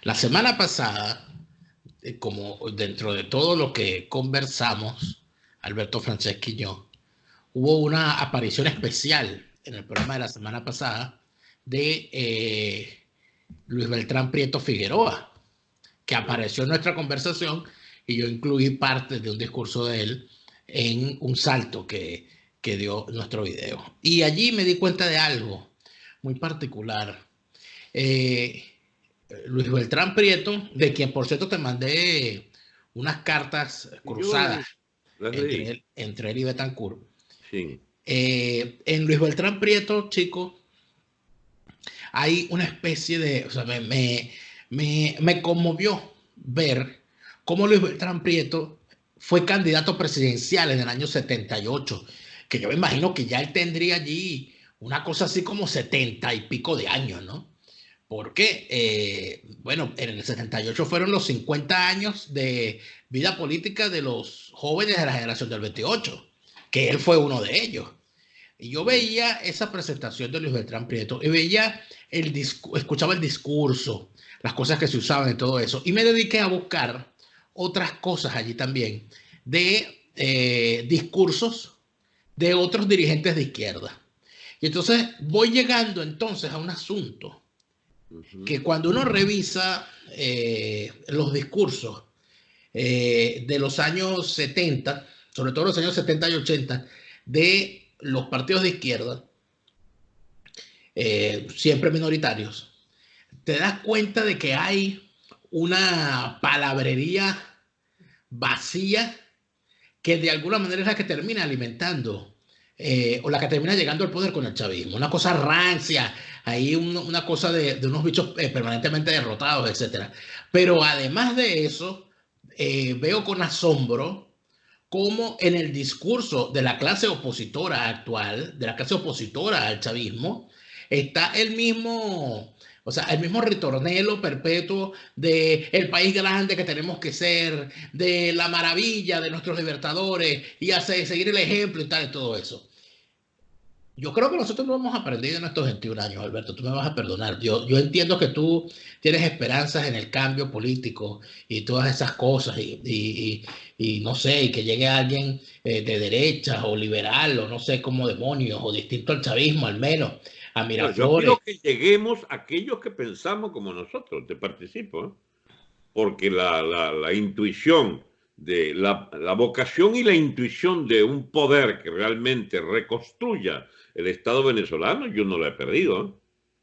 La semana pasada, como dentro de todo lo que conversamos, Alberto Franceschi y yo, hubo una aparición especial en el programa de la semana pasada de Luis Beltrán Prieto Figueroa, que apareció en nuestra conversación y yo incluí parte de un discurso de él en un salto que dio nuestro video. Y allí me di cuenta de algo muy particular. Eh, Luis Beltrán Prieto, de quien por cierto te mandé unas cartas Yo cruzadas las leí. entre él y Betancourt. Sí. En Luis Beltrán Prieto, chico, hay una especie de, o sea, me conmovió ver cómo Luis Beltrán Prieto fue candidato presidencial en el año 78, que yo me imagino que ya él tendría allí una cosa así como 70 y pico de años, ¿no? Porque, bueno, en el 78 fueron los 50 años de vida política de los jóvenes de la generación del 28, que él fue uno de ellos. Y yo veía esa presentación de Luis Beltrán Prieto y veía escuchaba el discurso, las cosas que se usaban y todo eso. Y me dediqué a buscar otras cosas allí también de discursos de otros dirigentes de izquierda. Y entonces voy llegando entonces a un asunto que cuando uno revisa los discursos de los años 70, sobre todo los años 70 y 80, de los partidos de izquierda, siempre minoritarios, te das cuenta de que hay una palabrería vacía que de alguna manera es la que termina alimentando o la que termina llegando al poder con el chavismo. Una cosa rancia, ahí una cosa de unos bichos permanentemente derrotados, etcétera. Pero además de eso, veo con asombro cómo en el discurso de la clase opositora actual, de la clase opositora al chavismo, está el mismo, o sea, el mismo ritornelo perpetuo de el país grande que tenemos que ser, de la maravilla de nuestros libertadores y hacer, seguir el ejemplo y tal, y todo eso. Yo creo que nosotros lo hemos aprendido en estos 21 años, Alberto, tú me vas a perdonar. Yo entiendo que tú tienes esperanzas en el cambio político y todas esas cosas y no sé, y que llegue alguien de derecha o liberal o no sé cómo demonios o distinto al chavismo al menos, a No, yo quiero Miraflores. que lleguemos a aquellos que pensamos como nosotros. Te participo, ¿eh? Porque la intuición de la vocación y la intuición de un poder que realmente reconstruya el Estado venezolano, yo no la he perdido, ¿eh?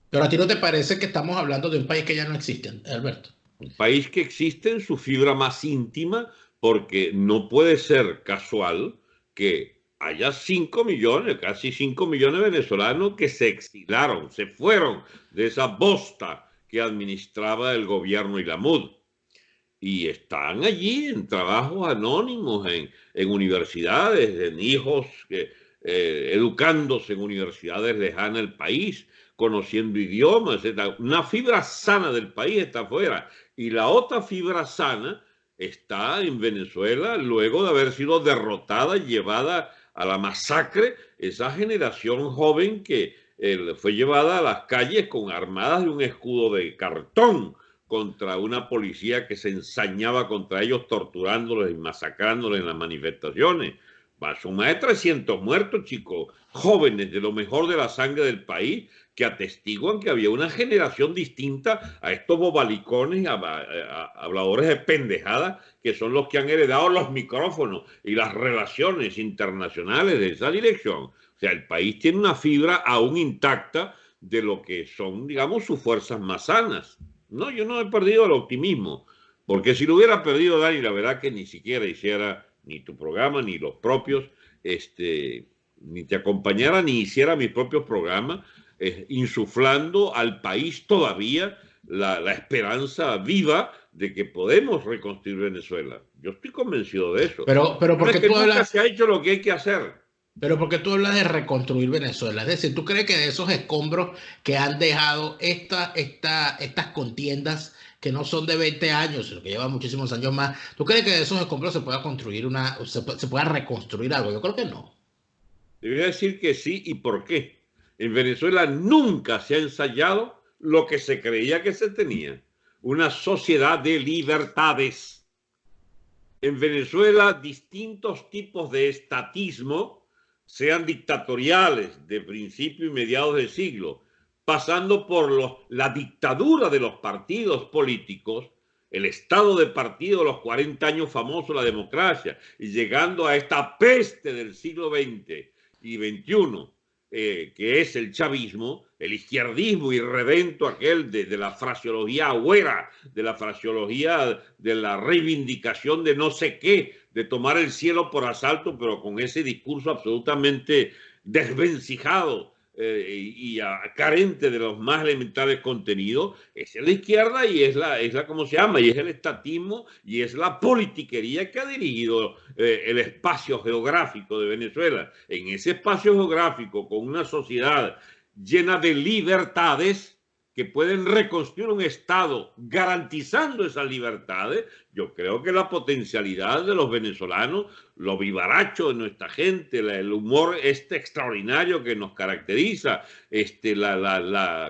Pero a ti no te parece que estamos hablando de un país que ya no existe, Alberto. Un país que existe en su fibra más íntima, porque no puede ser casual que haya 5 millones, casi 5 millones de venezolanos que se exilaron, se fueron de esa bosta que administraba el gobierno Ilamud. Y están allí en trabajos anónimos, en universidades, en hijos educándose en universidades lejanas del país, conociendo idiomas, etc. Una fibra sana del país está afuera. Y la otra fibra sana está en Venezuela, luego de haber sido derrotada y llevada a la masacre, esa generación joven que fue llevada a las calles con armadas de un escudo de cartón contra una policía que se ensañaba contra ellos, torturándolos y masacrándolos en las manifestaciones. Son más de 300 muertos, chicos, jóvenes de lo mejor de la sangre del país, que atestiguan que había una generación distinta a estos bobalicones, habladores de pendejadas, que son los que han heredado los micrófonos y las relaciones internacionales de esa dirección. O sea, el país tiene una fibra aún intacta de lo que son, digamos, sus fuerzas más sanas. No, yo no he perdido el optimismo, porque si lo hubiera perdido, Dani, la verdad que ni siquiera hiciera ni tu programa, ni los propios, ni te acompañara, ni hiciera mis propios programas, insuflando al país todavía la esperanza viva de que podemos reconstruir Venezuela. Yo estoy convencido de eso. Pero No ¿por es qué que tú nunca hablas? se ha hecho lo que hay que hacer. Pero porque tú hablas de reconstruir Venezuela. Es decir, ¿tú crees que de esos escombros que han dejado estas contiendas que no son de 20 años, sino que llevan muchísimos años más, ¿tú crees que de esos escombros se pueda construir se pueda reconstruir algo? Yo creo que no. Debería decir que sí y por qué. En Venezuela nunca se ha ensayado lo que se creía que se tenía. una sociedad de libertades. En Venezuela, distintos tipos de estatismo, sean dictatoriales de principio y mediados del siglo, pasando por la dictadura de los partidos políticos, el estado de partido, los 40 años famosos, la democracia, y llegando a esta peste del siglo XX y XXI, que es el chavismo, el izquierdismo irredento aquel de la fraseología agüera, de la fraseología de la reivindicación de no sé qué, de tomar el cielo por asalto, pero con ese discurso absolutamente desvencijado y carente de los más elementales contenidos. Es la izquierda y es la ¿cómo se llama? Y es el estatismo y es la politiquería que ha dirigido el espacio geográfico de Venezuela. En ese espacio geográfico, con una sociedad llena de libertades que pueden reconstruir un Estado garantizando esas libertades, yo creo que la potencialidad de los venezolanos, lo vivaracho de nuestra gente, el humor extraordinario que nos caracteriza,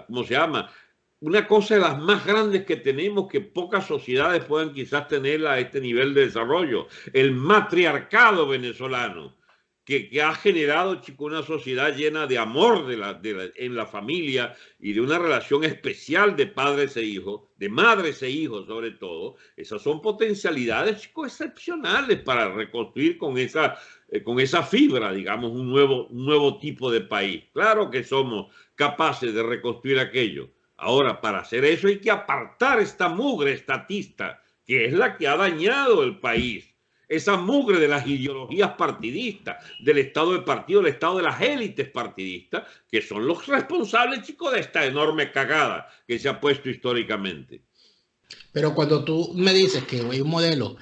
¿cómo se llama? Una cosa de las más grandes que tenemos, que pocas sociedades pueden quizás tener a este nivel de desarrollo, el matriarcado venezolano, que ha generado, chico, una sociedad llena de amor en la familia y de una relación especial de padres e hijos, de madres e hijos sobre todo. Esas son potencialidades, chico, excepcionales para reconstruir con esa fibra, digamos, un nuevo tipo de país. Claro que somos capaces de reconstruir aquello. Ahora, para hacer eso hay que apartar esta mugre estatista, que es la que ha dañado el país. Esa mugre de las ideologías partidistas, del estado de partido, del estado de las élites partidistas, que son los responsables, chicos, de esta enorme cagada que se ha puesto históricamente. Pero cuando tú me dices que hay un modelo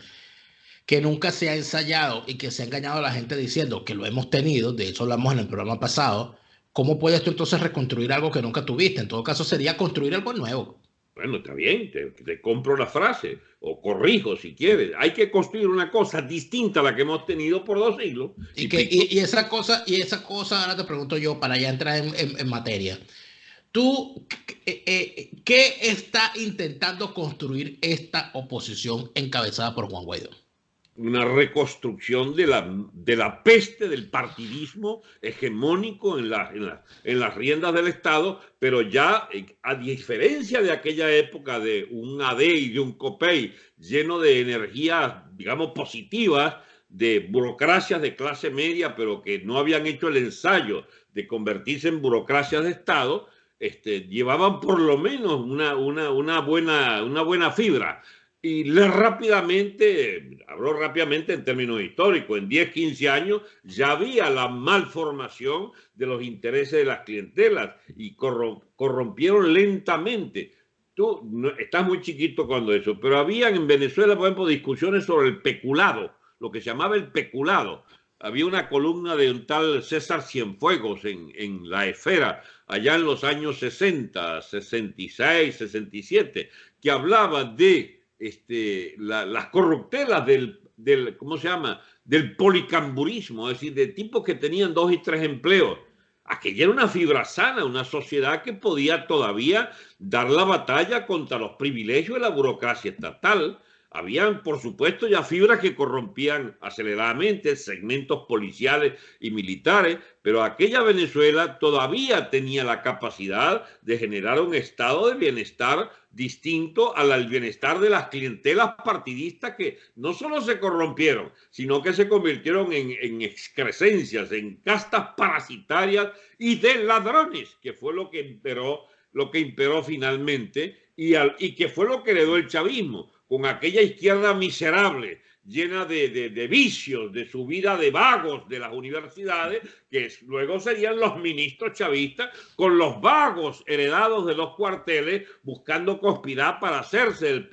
que nunca se ha ensayado y que se ha engañado a la gente diciendo que lo hemos tenido, de hecho hablamos en el programa pasado, ¿cómo puedes tú entonces reconstruir algo que nunca tuviste? En todo caso sería construir algo nuevo. Bueno, está bien, te compro la frase, o corrijo si quieres. Hay que construir una cosa distinta a la que hemos tenido por 2 siglos. Y esa cosa, ahora te pregunto yo, para ya entrar en materia. ¿Tú qué está intentando construir esta oposición encabezada por Juan Guaidó? Una reconstrucción de la peste del partidismo hegemónico en las riendas del Estado, pero ya a diferencia de aquella época de un ADE y de un COPEI lleno de energías, digamos, positivas, de burocracias de clase media, pero que no habían hecho el ensayo de convertirse en burocracias de Estado, llevaban por lo menos una buena fibra. Y hablo rápidamente en términos históricos, en 10, 15 años ya había la malformación de los intereses de las clientelas y corrompieron lentamente. Tú estás muy chiquito cuando eso, pero habían en Venezuela, por ejemplo, discusiones sobre el peculado, lo que se llamaba el peculado. Había una columna de un tal César Cienfuegos en La Esfera, allá en los años 60, 66, 67, que hablaba de las corruptelas ¿cómo se llama? Del policamburismo, es decir, de tipos que tenían 2 y 3 empleos. Aquella era una fibra sana, una sociedad que podía todavía dar la batalla contra los privilegios de la burocracia estatal. Habían, por supuesto, ya fibras que corrompían aceleradamente segmentos policiales y militares, pero aquella Venezuela todavía tenía la capacidad de generar un estado de bienestar distinto al bienestar de las clientelas partidistas que no solo se corrompieron, sino que se convirtieron en excrescencias, en castas parasitarias y de ladrones, que fue lo que imperó finalmente y que fue lo que heredó el chavismo, con aquella izquierda miserable, llena de vicios, de su vida de vagos de las universidades, que luego serían los ministros chavistas, con los vagos heredados de los cuarteles, buscando conspirar para hacerse del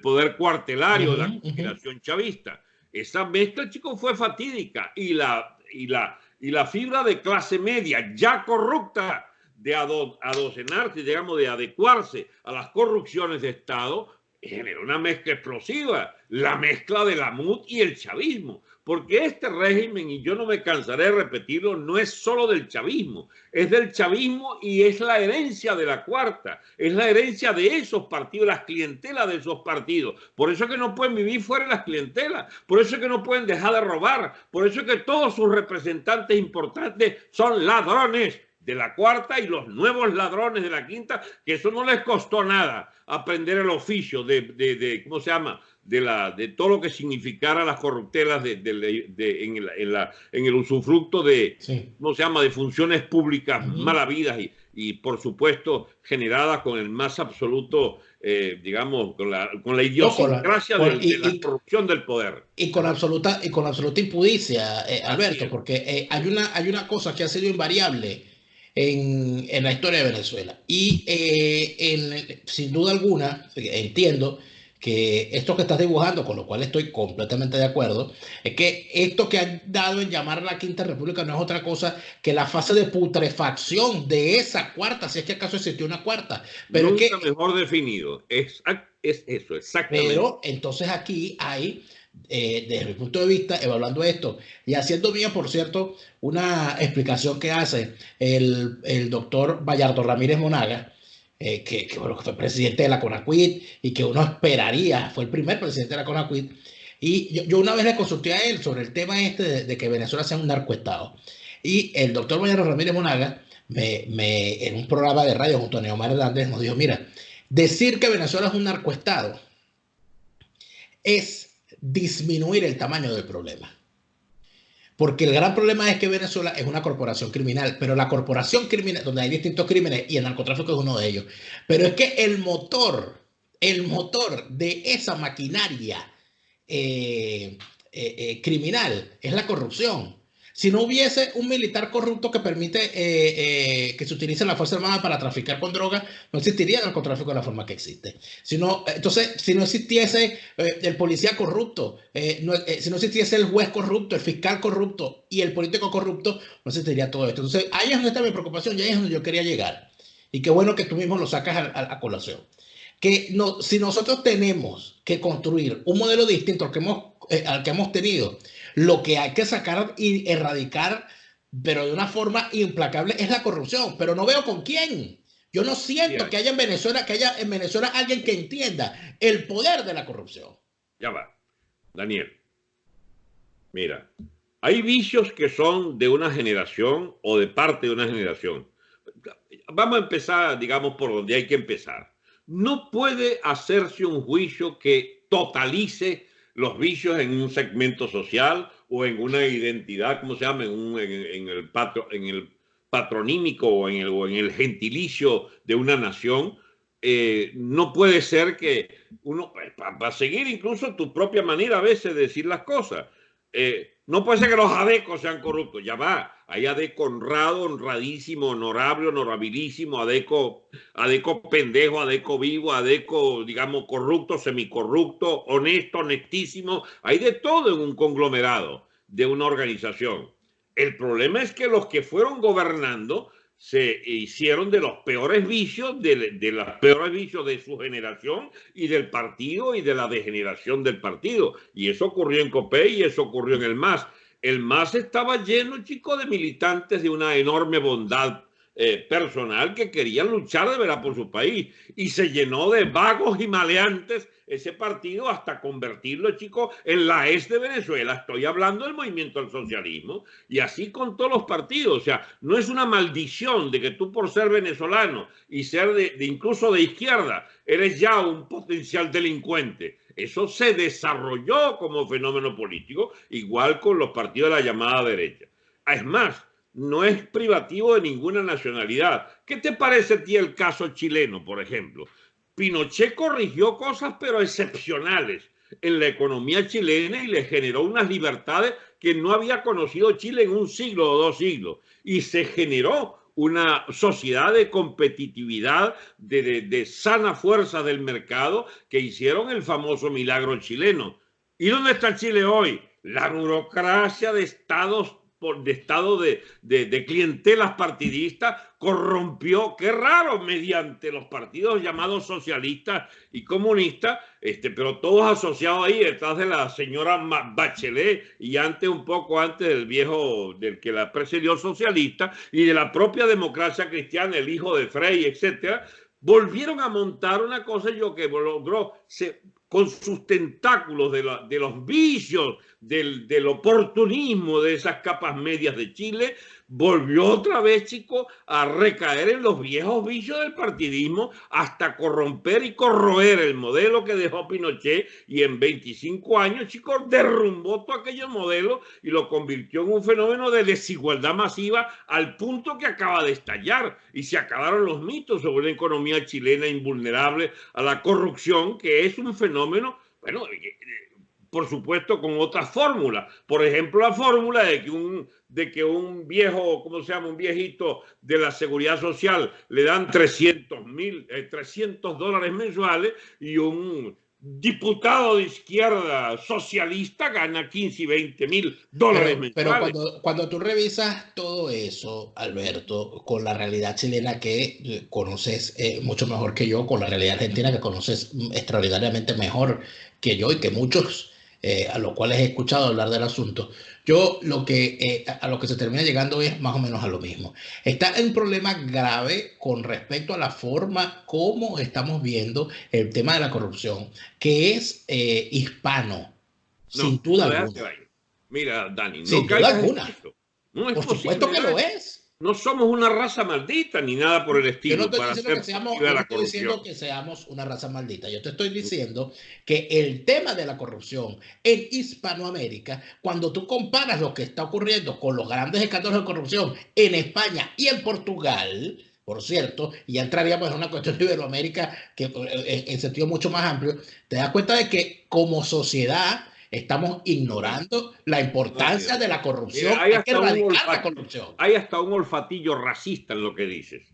poder cuartelario de la conspiración chavista. Esa mezcla, chicos, fue fatídica, y la fibra de clase media ya corrupta de adocenarse, digamos, de adecuarse a las corrupciones de Estado, generó una mezcla explosiva, la mezcla de la MUD y el chavismo. Porque este régimen, y yo no me cansaré de repetirlo, no es solo del chavismo, es del chavismo y es la herencia de la cuarta, es la herencia de esos partidos, las clientelas de esos partidos. Por eso es que no pueden vivir fuera de las clientelas, por eso es que no pueden dejar de robar, por eso es que todos sus representantes importantes son ladrones de la cuarta y los nuevos ladrones de la quinta, que eso no les costó nada aprender el oficio ¿cómo se llama? De todo lo que significara las corruptelas en el usufructo de, Sí. ¿cómo se llama?, de funciones públicas mal habidas y por supuesto generadas con el más absoluto, digamos, con la No, idiosincrasia de la corrupción del poder. y con absoluta impudicia, Así Alberto, es. porque hay una cosa que ha sido invariable en la historia de Venezuela. Y sin duda alguna, entiendo que esto que estás dibujando, con lo cual estoy completamente de acuerdo, es que esto que han dado en llamar la Quinta República no es otra cosa que la fase de putrefacción de esa cuarta, si es que acaso existió una cuarta. Pero es Nunca que mejor definido. Es eso, exactamente. pero entonces aquí hay, desde mi punto de vista, evaluando esto y haciendo mía, por cierto, una explicación que hace el doctor Bayardo Ramírez Monaga, bueno, que fue presidente de la CONACYT y que uno esperaría, fue el primer presidente de la CONACYT. Y yo una vez le consulté a él sobre el tema este de que Venezuela sea un narcoestado. Y el doctor Bayardo Ramírez Monaga, en un programa de radio junto a Neomar Hernández, nos dijo, mira, decir que Venezuela es un narcoestado es disminuir el tamaño del problema. Porque el gran problema es que Venezuela es una corporación criminal, pero la corporación criminal, donde hay distintos crímenes y el narcotráfico es uno de ellos, pero es que el motor de esa maquinaria criminal es la corrupción. Si no hubiese un militar corrupto que permite que se utilice la Fuerza Armada para traficar con drogas, no existiría el narcotráfico de la forma que existe. Entonces, si no existiese el policía corrupto, si no existiese el juez corrupto, el fiscal corrupto y el político corrupto, no existiría todo esto. Entonces, ahí es donde está mi preocupación y ahí es donde yo quería llegar. Y qué bueno que tú mismo lo sacas a colación. Que no, si nosotros tenemos que construir un modelo distinto al que hemos tenido, lo que hay que sacar y erradicar, pero de una forma implacable, es la corrupción. Pero no veo con quién. Yo no siento que haya en Venezuela alguien que entienda el poder de la corrupción. Ya va. Daniel, mira, hay vicios que son de una generación o de parte de una generación. Vamos a empezar, digamos, por donde hay que empezar. No puede hacerse un juicio que totalice los vicios en un segmento social o en una identidad, ¿cómo se llama? En el patronímico o en el gentilicio de una nación. No puede ser que uno, para seguir incluso tu propia manera a veces de decir las cosas, no puede ser que los adecos sean corruptos. Ya va, hay adeco honrado, honradísimo, honorable, honorabilísimo, adeco pendejo, adeco vivo, adeco, digamos, corrupto, semicorrupto, honesto, honestísimo. Hay de todo en un conglomerado de una organización. El problema es que los que fueron gobernando se hicieron de los peores vicios, de los peores vicios de su generación y del partido y de la degeneración del partido. Y eso ocurrió en COPEI y eso ocurrió en el MAS. El MAS estaba lleno, chicos, de militantes de una enorme bondad personal que querían luchar de verdad por su país, y se llenó de vagos y maleantes ese partido hasta convertirlo, chicos, en la ES de Venezuela. Estoy hablando del movimiento al socialismo, y así con todos los partidos. O sea, no es una maldición de que tú, por ser venezolano y ser incluso de izquierda, eres ya un potencial delincuente. Eso se desarrolló como fenómeno político, igual con los partidos de la llamada derecha. Es más, no es privativo de ninguna nacionalidad. ¿Qué te parece a ti el caso chileno, por ejemplo? Pinochet corrigió cosas pero excepcionales en la economía chilena y le generó unas libertades que no había conocido Chile en un siglo o 2 siglos. Y se generó una sociedad de competitividad, de sana fuerza del mercado, que hicieron el famoso milagro chileno. ¿Y dónde está Chile hoy? La burocracia de estados de estado de clientelas partidistas, corrompió, qué raro, mediante los partidos llamados socialistas y comunistas, pero todos asociados ahí detrás de la señora Bachelet y antes, un poco antes del viejo, del que la precedió socialista, y de la propia democracia cristiana, el hijo de Frei, etcétera, volvieron a montar una cosa yo que logró con sus tentáculos de los vicios, del oportunismo de esas capas medias de Chile, volvió otra vez, chico, a recaer en los viejos vicios del partidismo hasta corromper y corroer el modelo que dejó Pinochet, y en 25 años, chicos, derrumbó todo aquellos modelos y lo convirtió en un fenómeno de desigualdad masiva al punto que acaba de estallar, y se acabaron los mitos sobre una economía chilena invulnerable a la corrupción, que es un fenómeno, bueno, por supuesto, con otras fórmulas. Por ejemplo, la fórmula de que un viejo, ¿cómo se llama? Un viejito de la seguridad social le dan $300 mensuales, y un diputado de izquierda socialista gana 15 y 20 mil dólares mensuales. Pero cuando tú revisas todo eso, Alberto, con la realidad chilena que conoces mucho mejor que yo, con la realidad argentina que conoces extraordinariamente mejor que yo y que muchos a los cuales he escuchado hablar del asunto, yo a lo que se termina llegando es más o menos a lo mismo. Está un problema grave con respecto a la forma como estamos viendo el tema de la corrupción, que es hispano, sin duda alguna. Mira, Dani, sin duda alguna. No es por posible, supuesto que lo es. No somos una raza maldita ni nada por el estilo. Yo no estoy diciendo que seamos una raza maldita. Yo te estoy diciendo que el tema de la corrupción en Hispanoamérica, cuando tú comparas lo que está ocurriendo con los grandes escándalos de corrupción en España y en Portugal, por cierto, y ya entraríamos en una cuestión de Iberoamérica que en sentido mucho más amplio, te das cuenta de que como sociedad estamos ignorando la importancia de la corrupción. Mira, hay que erradicar la corrupción. Hay hasta un olfatillo racista en lo que dices.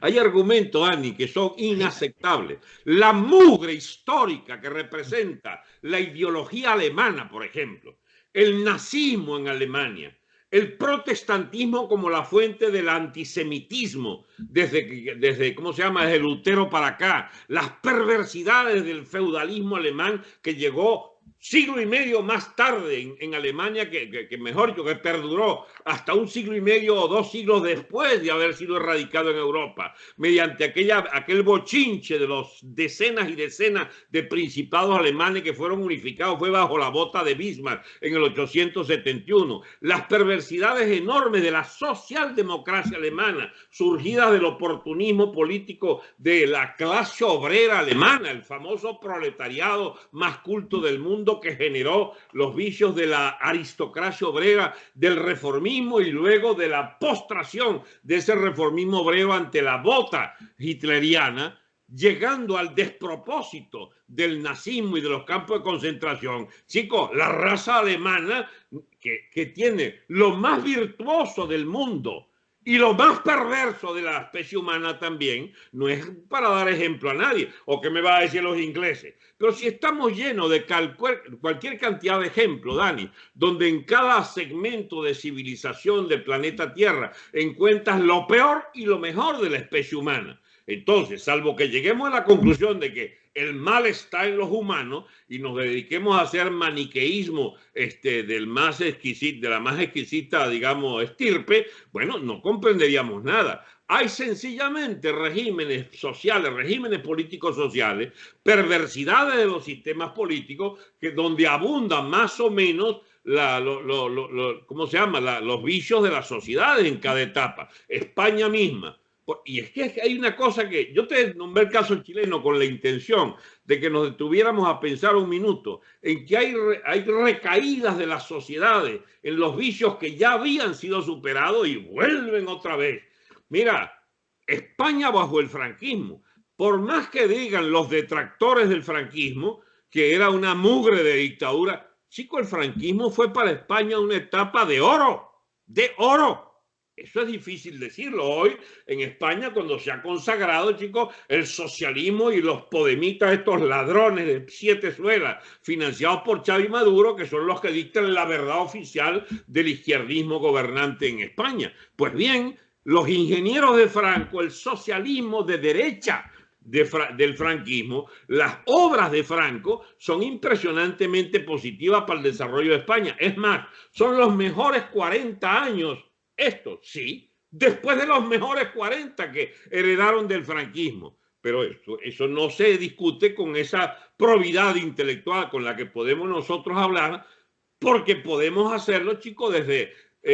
Hay argumentos, Dani, que son inaceptables. La mugre histórica que representa la ideología alemana, por ejemplo, el nazismo en Alemania, el protestantismo como la fuente del antisemitismo, desde ¿cómo se llama?, desde Lutero para acá, las perversidades del feudalismo alemán que llegó siglo y medio más tarde en Alemania, que mejor dicho, que perduró hasta un siglo y medio o 2 siglos después de haber sido erradicado en Europa, mediante aquel bochinche de los decenas y decenas de principados alemanes que fueron unificados, fue bajo la bota de Bismarck en el 871. Las perversidades enormes de la socialdemocracia alemana, surgidas del oportunismo político de la clase obrera alemana, el famoso proletariado más culto del mundo, que generó los vicios de la aristocracia obrera, del reformismo, y luego de la postración de ese reformismo obrero ante la bota hitleriana, llegando al despropósito del nazismo y de los campos de concentración. Chicos, la raza alemana, que tiene lo más virtuoso del mundo y lo más perverso de la especie humana también, no es para dar ejemplo a nadie. ¿O qué me va a decir los ingleses? Pero si estamos llenos de cualquier cantidad de ejemplos, Dani, donde en cada segmento de civilización del planeta Tierra encuentras lo peor y lo mejor de la especie humana. Entonces, salvo que lleguemos a la conclusión de que el mal está en los humanos y nos dediquemos a hacer maniqueísmo de la más exquisita, digamos, estirpe, bueno, no comprenderíamos nada. Hay sencillamente regímenes sociales, regímenes políticos sociales, perversidades de los sistemas políticos, donde abundan más o menos ¿cómo se llama? Los vicios de las sociedades en cada etapa. España misma. Y es que hay una cosa que yo te nombré el caso chileno con la intención de que nos detuviéramos a pensar un minuto en que hay recaídas de las sociedades en los vicios que ya habían sido superados y vuelven otra vez. Mira, España bajo el franquismo, por más que digan los detractores del franquismo que era una mugre de dictadura, chico, el franquismo fue para España una etapa de oro, de oro. Eso es difícil decirlo hoy en España cuando se ha consagrado, chicos, el socialismo y los podemitas, estos ladrones de siete suelas, financiados por Xavi Maduro, que son los que dictan la verdad oficial del izquierdismo gobernante en España. Pues bien, los ingenieros de Franco, el socialismo de derecha del franquismo, las obras de Franco son impresionantemente positivas para el desarrollo de España. Es más, son los mejores 40 años. Esto sí, después de los mejores 40 que heredaron del franquismo. Pero eso no se discute con esa probidad intelectual con la que podemos nosotros hablar, porque podemos hacerlo, chicos, desde,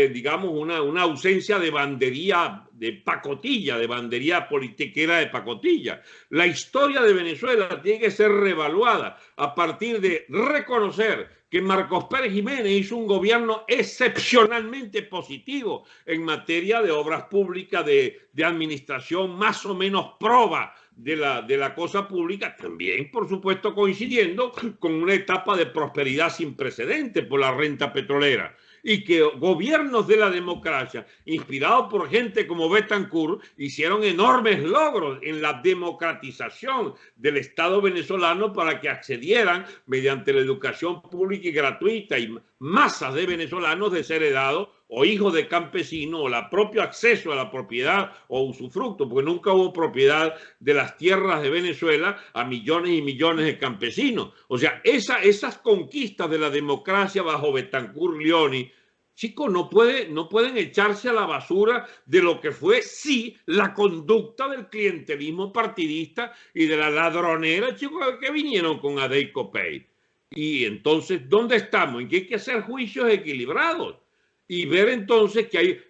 digamos, una ausencia de bandería, de pacotilla, de bandería politiquera de pacotilla. La historia de Venezuela tiene que ser reevaluada a partir de reconocer que Marcos Pérez Jiménez hizo un gobierno excepcionalmente positivo en materia de obras públicas, de administración más o menos proba de la cosa pública, también, por supuesto, coincidiendo con una etapa de prosperidad sin precedentes por la renta petrolera. Y que gobiernos de la democracia, inspirados por gente como Betancourt, hicieron enormes logros en la democratización del Estado venezolano para que accedieran mediante la educación pública y gratuita y masas de venezolanos desheredados o hijos de campesinos o el propio acceso a la propiedad o usufructo, porque nunca hubo propiedad de las tierras de Venezuela a millones y millones de campesinos. O sea, esas conquistas de la democracia bajo Betancourt, Leoni, chicos, no pueden echarse a la basura de lo que fue, sí, la conducta del clientelismo partidista y de la ladronera, chicos, que vinieron con Adey Copey. Y entonces, ¿dónde estamos? En que hay que hacer juicios equilibrados y ver entonces que hay...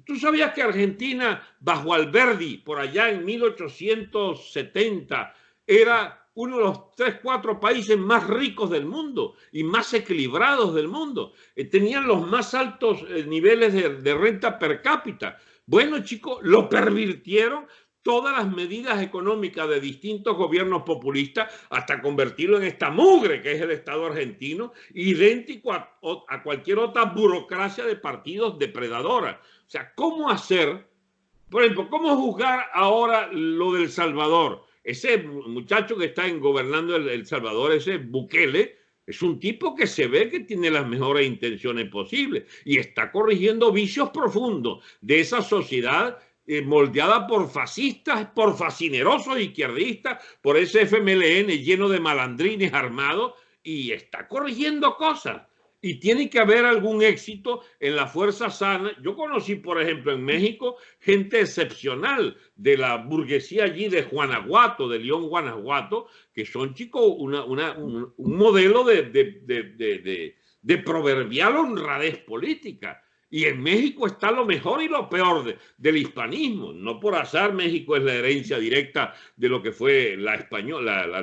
¿Tú sabías que Argentina, bajo Alberdi, por allá en 1870, era uno de los 3, 4 países más ricos del mundo y más equilibrados del mundo? Tenían los más altos niveles de renta per cápita. Bueno, chicos, lo pervirtieron todas las medidas económicas de distintos gobiernos populistas hasta convertirlo en esta mugre que es el Estado argentino, idéntico a cualquier otra burocracia de partidos depredadora. O sea, ¿cómo hacer? Por ejemplo, ¿cómo juzgar ahora lo del Salvador? Ese muchacho que está gobernando el Salvador, ese Bukele, es un tipo que se ve que tiene las mejores intenciones posibles y está corrigiendo vicios profundos de esa sociedad moldeada por fascistas, por fascinerosos izquierdistas, por ese FMLN lleno de malandrines armados, y está corrigiendo cosas. Y tiene que haber algún éxito en la fuerza sana. Yo conocí, por ejemplo, en México, gente excepcional de la burguesía allí de Guanajuato, de León, Guanajuato, que son, chicos, un modelo de proverbial honradez política. Y en México está lo mejor y lo peor del hispanismo. No por azar México es la herencia directa de lo que fue la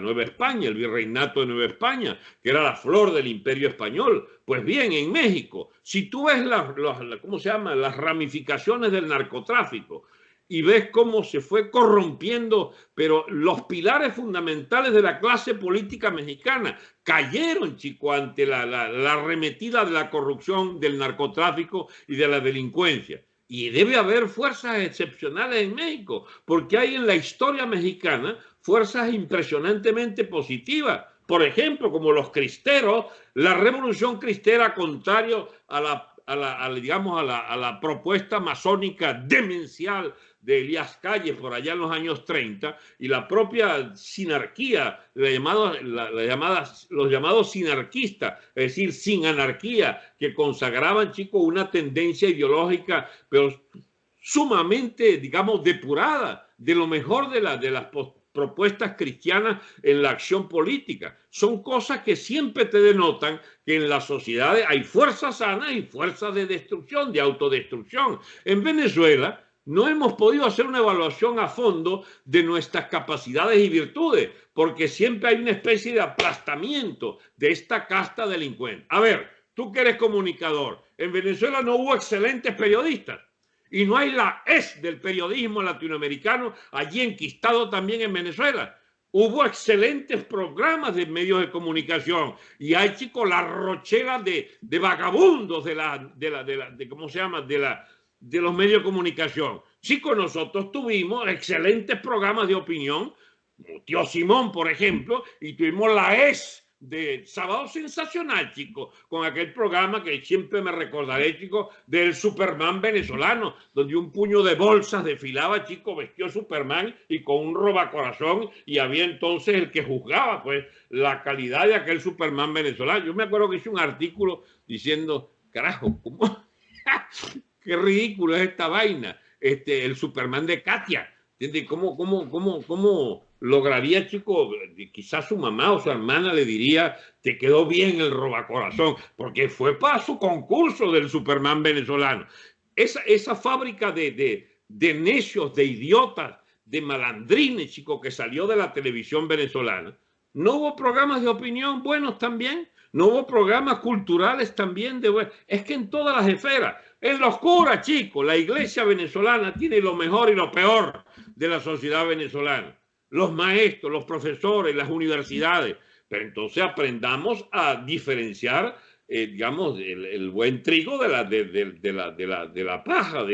Nueva España, el virreinato de Nueva España, que era la flor del imperio español. Pues bien, en México, si tú ves ¿cómo se llama? Las ramificaciones del narcotráfico y ves cómo se fue corrompiendo, pero los pilares fundamentales de la clase política mexicana cayeron, chico, ante la arremetida de la corrupción, del narcotráfico y de la delincuencia. Y debe haber fuerzas excepcionales en México, porque hay en la historia mexicana fuerzas impresionantemente positivas. Por ejemplo, como los cristeros, la revolución cristera, contrario a la propuesta masónica demencial de Elías Calles por allá en los años 30, y la propia sinarquía, los llamados sinarquistas, es decir, sin anarquía, que consagraban, chicos, una tendencia ideológica, pero sumamente, digamos, depurada, de lo mejor de las propuestas cristianas en la acción política. Son cosas que siempre te denotan que en las sociedades hay fuerzas sanas y fuerzas de destrucción, de autodestrucción. En Venezuela no hemos podido hacer una evaluación a fondo de nuestras capacidades y virtudes, porque siempre hay una especie de aplastamiento de esta casta delincuente. A ver, tú que eres comunicador, en Venezuela no hubo excelentes periodistas. Y no hay la es del periodismo latinoamericano allí enquistado también en Venezuela. Hubo excelentes programas de medios de comunicación y hay, chicos, la rochela de vagabundos ¿cómo se llama? de los medios de comunicación. Chicos, nosotros tuvimos excelentes programas de opinión, como Tío Simón, por ejemplo, y tuvimos la de Sábado Sensacional, chicos, con aquel programa que siempre me recordaré, chicos, del Superman venezolano, donde un puño de bolsas desfilaba, chicos, vestido Superman y con un robacorazón, y había entonces el que juzgaba, pues, la calidad de aquel Superman venezolano. Yo me acuerdo que hice un artículo diciendo, carajo, ¿cómo? Qué ridículo es esta vaina. El Superman de Katia. ¿Entiendes? ¿Cómo lograría, chico? Quizás su mamá o su hermana le diría, te quedó bien el robacorazón, porque fue para su concurso del Superman venezolano. Esa fábrica de necios, de idiotas, de malandrines, chico, que salió de la televisión venezolana. No hubo programas de opinión buenos también. No hubo programas culturales también. Es que en todas las esferas. En los curas, chicos, la iglesia venezolana tiene lo mejor y lo peor de la sociedad venezolana. Los maestros, los profesores, las universidades. Pero entonces aprendamos a diferenciar, digamos, el buen trigo de la paja,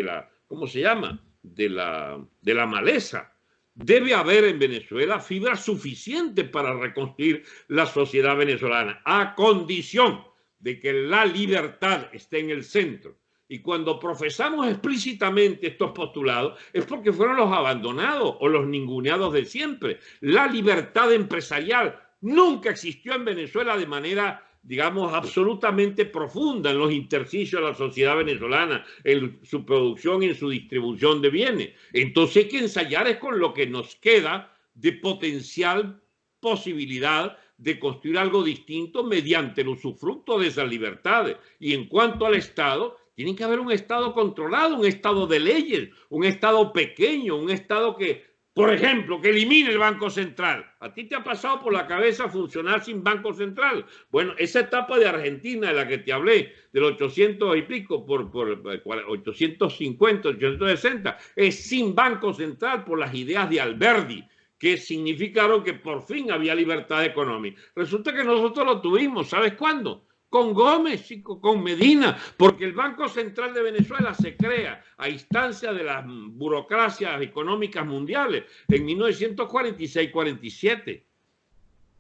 ¿cómo se llama? De la maleza. Debe haber en Venezuela fibra suficiente para reconstruir la sociedad venezolana, a condición de que la libertad esté en el centro. Y cuando profesamos explícitamente estos postulados es porque fueron los abandonados o los ninguneados de siempre. La libertad empresarial nunca existió en Venezuela de manera, digamos, absolutamente profunda en los intersticios de la sociedad venezolana, en su producción y en su distribución de bienes. Entonces hay que ensayar es con lo que nos queda de potencial posibilidad de construir algo distinto mediante el usufructo de esas libertades. Y en cuanto al Estado, tiene que haber un Estado controlado, un Estado de leyes, un Estado pequeño, un Estado que, por ejemplo, que elimine el Banco Central. ¿A ti te ha pasado por la cabeza funcionar sin Banco Central? Bueno, esa etapa de Argentina de la que te hablé, del 800 y pico, por 850, 860, es sin Banco Central por las ideas de Alberdi, que significaron que por fin había libertad económica. Resulta que nosotros lo tuvimos, ¿sabes cuándo? Con Gómez, chico, con Medina, porque el Banco Central de Venezuela se crea a instancia de las burocracias económicas mundiales en 1946-47.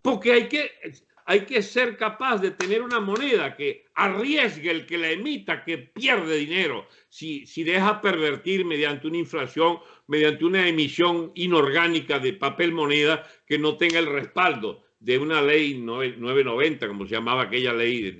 Porque hay que ser capaz de tener una moneda que arriesgue el que la emita, que pierde dinero, si deja pervertir mediante una inflación, mediante una emisión inorgánica de papel moneda que no tenga el respaldo de una ley 990, como se llamaba aquella ley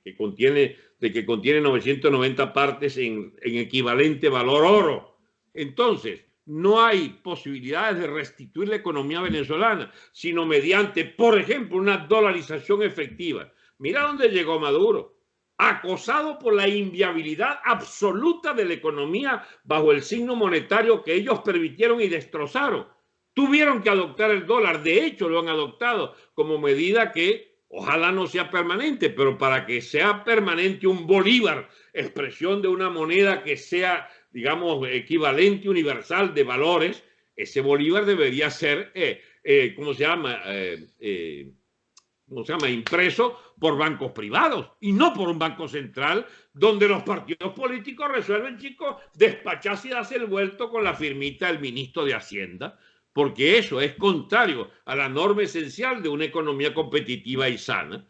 que contiene 990 partes en equivalente valor oro. Entonces, no hay posibilidades de restituir la economía venezolana, sino mediante, por ejemplo, una dolarización efectiva. Mira dónde llegó Maduro, acosado por la inviabilidad absoluta de la economía bajo el signo monetario que ellos permitieron y destrozaron. Tuvieron que adoptar el dólar, de hecho lo han adoptado como medida que ojalá no sea permanente, pero para que sea permanente un bolívar, expresión de una moneda que sea, digamos, equivalente universal de valores, ese bolívar debería ser, ¿cómo se llama? Impreso por bancos privados y no por un banco central donde los partidos políticos resuelven, chicos, despacharse y darse el vuelto con la firmita del ministro de Hacienda, porque eso es contrario a la norma esencial de una economía competitiva y sana.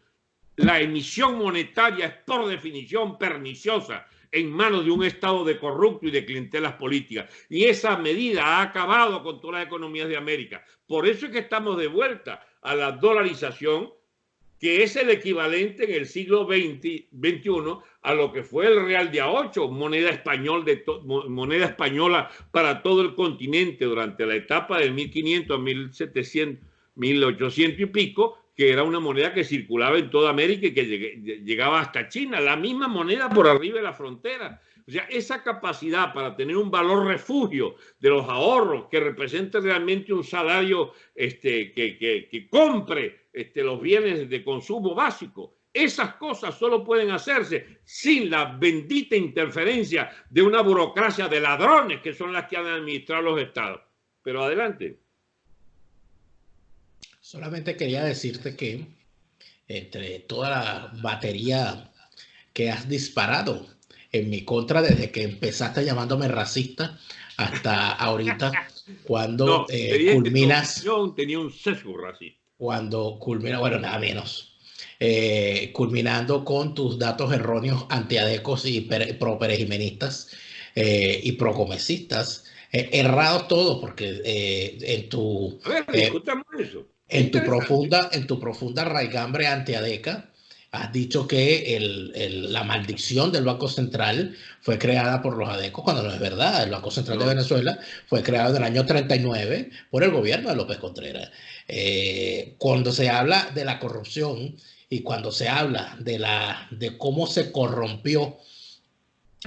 La emisión monetaria es por definición perniciosa en manos de un Estado de corrupto y de clientelas políticas. Y esa medida ha acabado con todas las economías de América. Por eso es que estamos de vuelta a la dolarización, que es el equivalente en el siglo XXI a lo que fue el real de A8, moneda española para todo el continente durante la etapa del 1500 a 1700, 1800 y pico, que era una moneda que circulaba en toda América y que llegaba hasta China, la misma moneda por arriba de la frontera. O sea, esa capacidad para tener un valor refugio de los ahorros que represente realmente un salario que compre los bienes de consumo básico, esas cosas solo pueden hacerse sin la bendita interferencia de una burocracia de ladrones que son las que han administrado los estados. Pero adelante. Solamente quería decirte que entre toda la batería que has disparado en mi contra desde que empezaste llamándome racista hasta ahorita, cuando No, te dije que tu culminas, opinión tenía un sesgo racista. cuando culmina, bueno, nada menos, culminando con tus datos erróneos antiadecos y pro-perejimenistas y pro-gomecistas, errados todos, porque A ver, discutamos eso. Es interesante. en tu profunda raigambre antiadeca, has dicho que la maldición del Banco Central fue creada por los adecos, cuando no es verdad. El Banco Central de No, Venezuela fue creado en el año 39 por el gobierno de López Contreras. Cuando se habla de la corrupción y cuando se habla de cómo se corrompió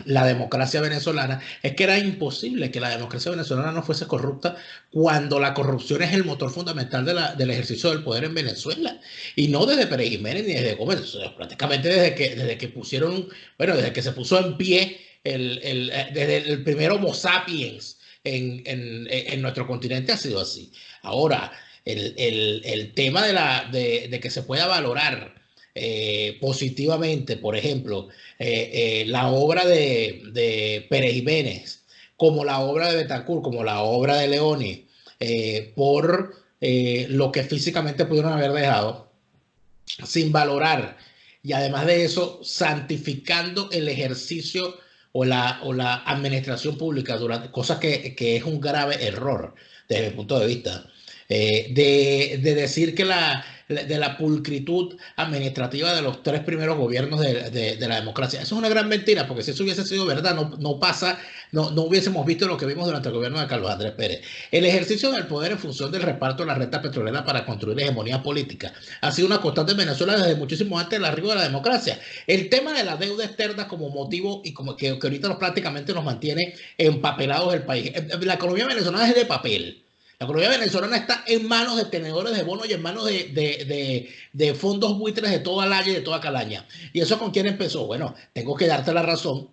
la democracia venezolana, es que era imposible que la democracia venezolana no fuese corrupta cuando la corrupción es el motor fundamental del ejercicio del poder en Venezuela. Y no desde Pérez Jiménez ni desde Gómez, prácticamente desde que pusieron, bueno, desde que se puso en pie desde el primer Homo sapiens en nuestro continente ha sido así. Ahora, el tema de que se pueda valorar positivamente, por ejemplo, la obra de Pérez Jiménez, como la obra de Betancourt, como la obra de Leoni, por lo que físicamente pudieron haber dejado, sin valorar, y además de eso, santificando el ejercicio o la administración pública, cosa que es un grave error desde mi punto de vista. De decir que de la pulcritud administrativa de los 3 primeros gobiernos de la democracia. Eso es una gran mentira, porque si eso hubiese sido verdad, no pasa, no hubiésemos visto lo que vimos durante el gobierno de Carlos Andrés Pérez. El ejercicio del poder en función del reparto de la renta petrolera para construir hegemonía política ha sido una constante en Venezuela desde muchísimo antes del arribo de la democracia. El tema de la deuda externa como motivo y como que ahorita prácticamente nos mantiene empapelados el país. La economía venezolana es de papel. La economía venezolana está en manos de tenedores de bonos y en manos de fondos buitres de toda la y de toda calaña. ¿Y eso con quién empezó? Bueno, tengo que darte la razón.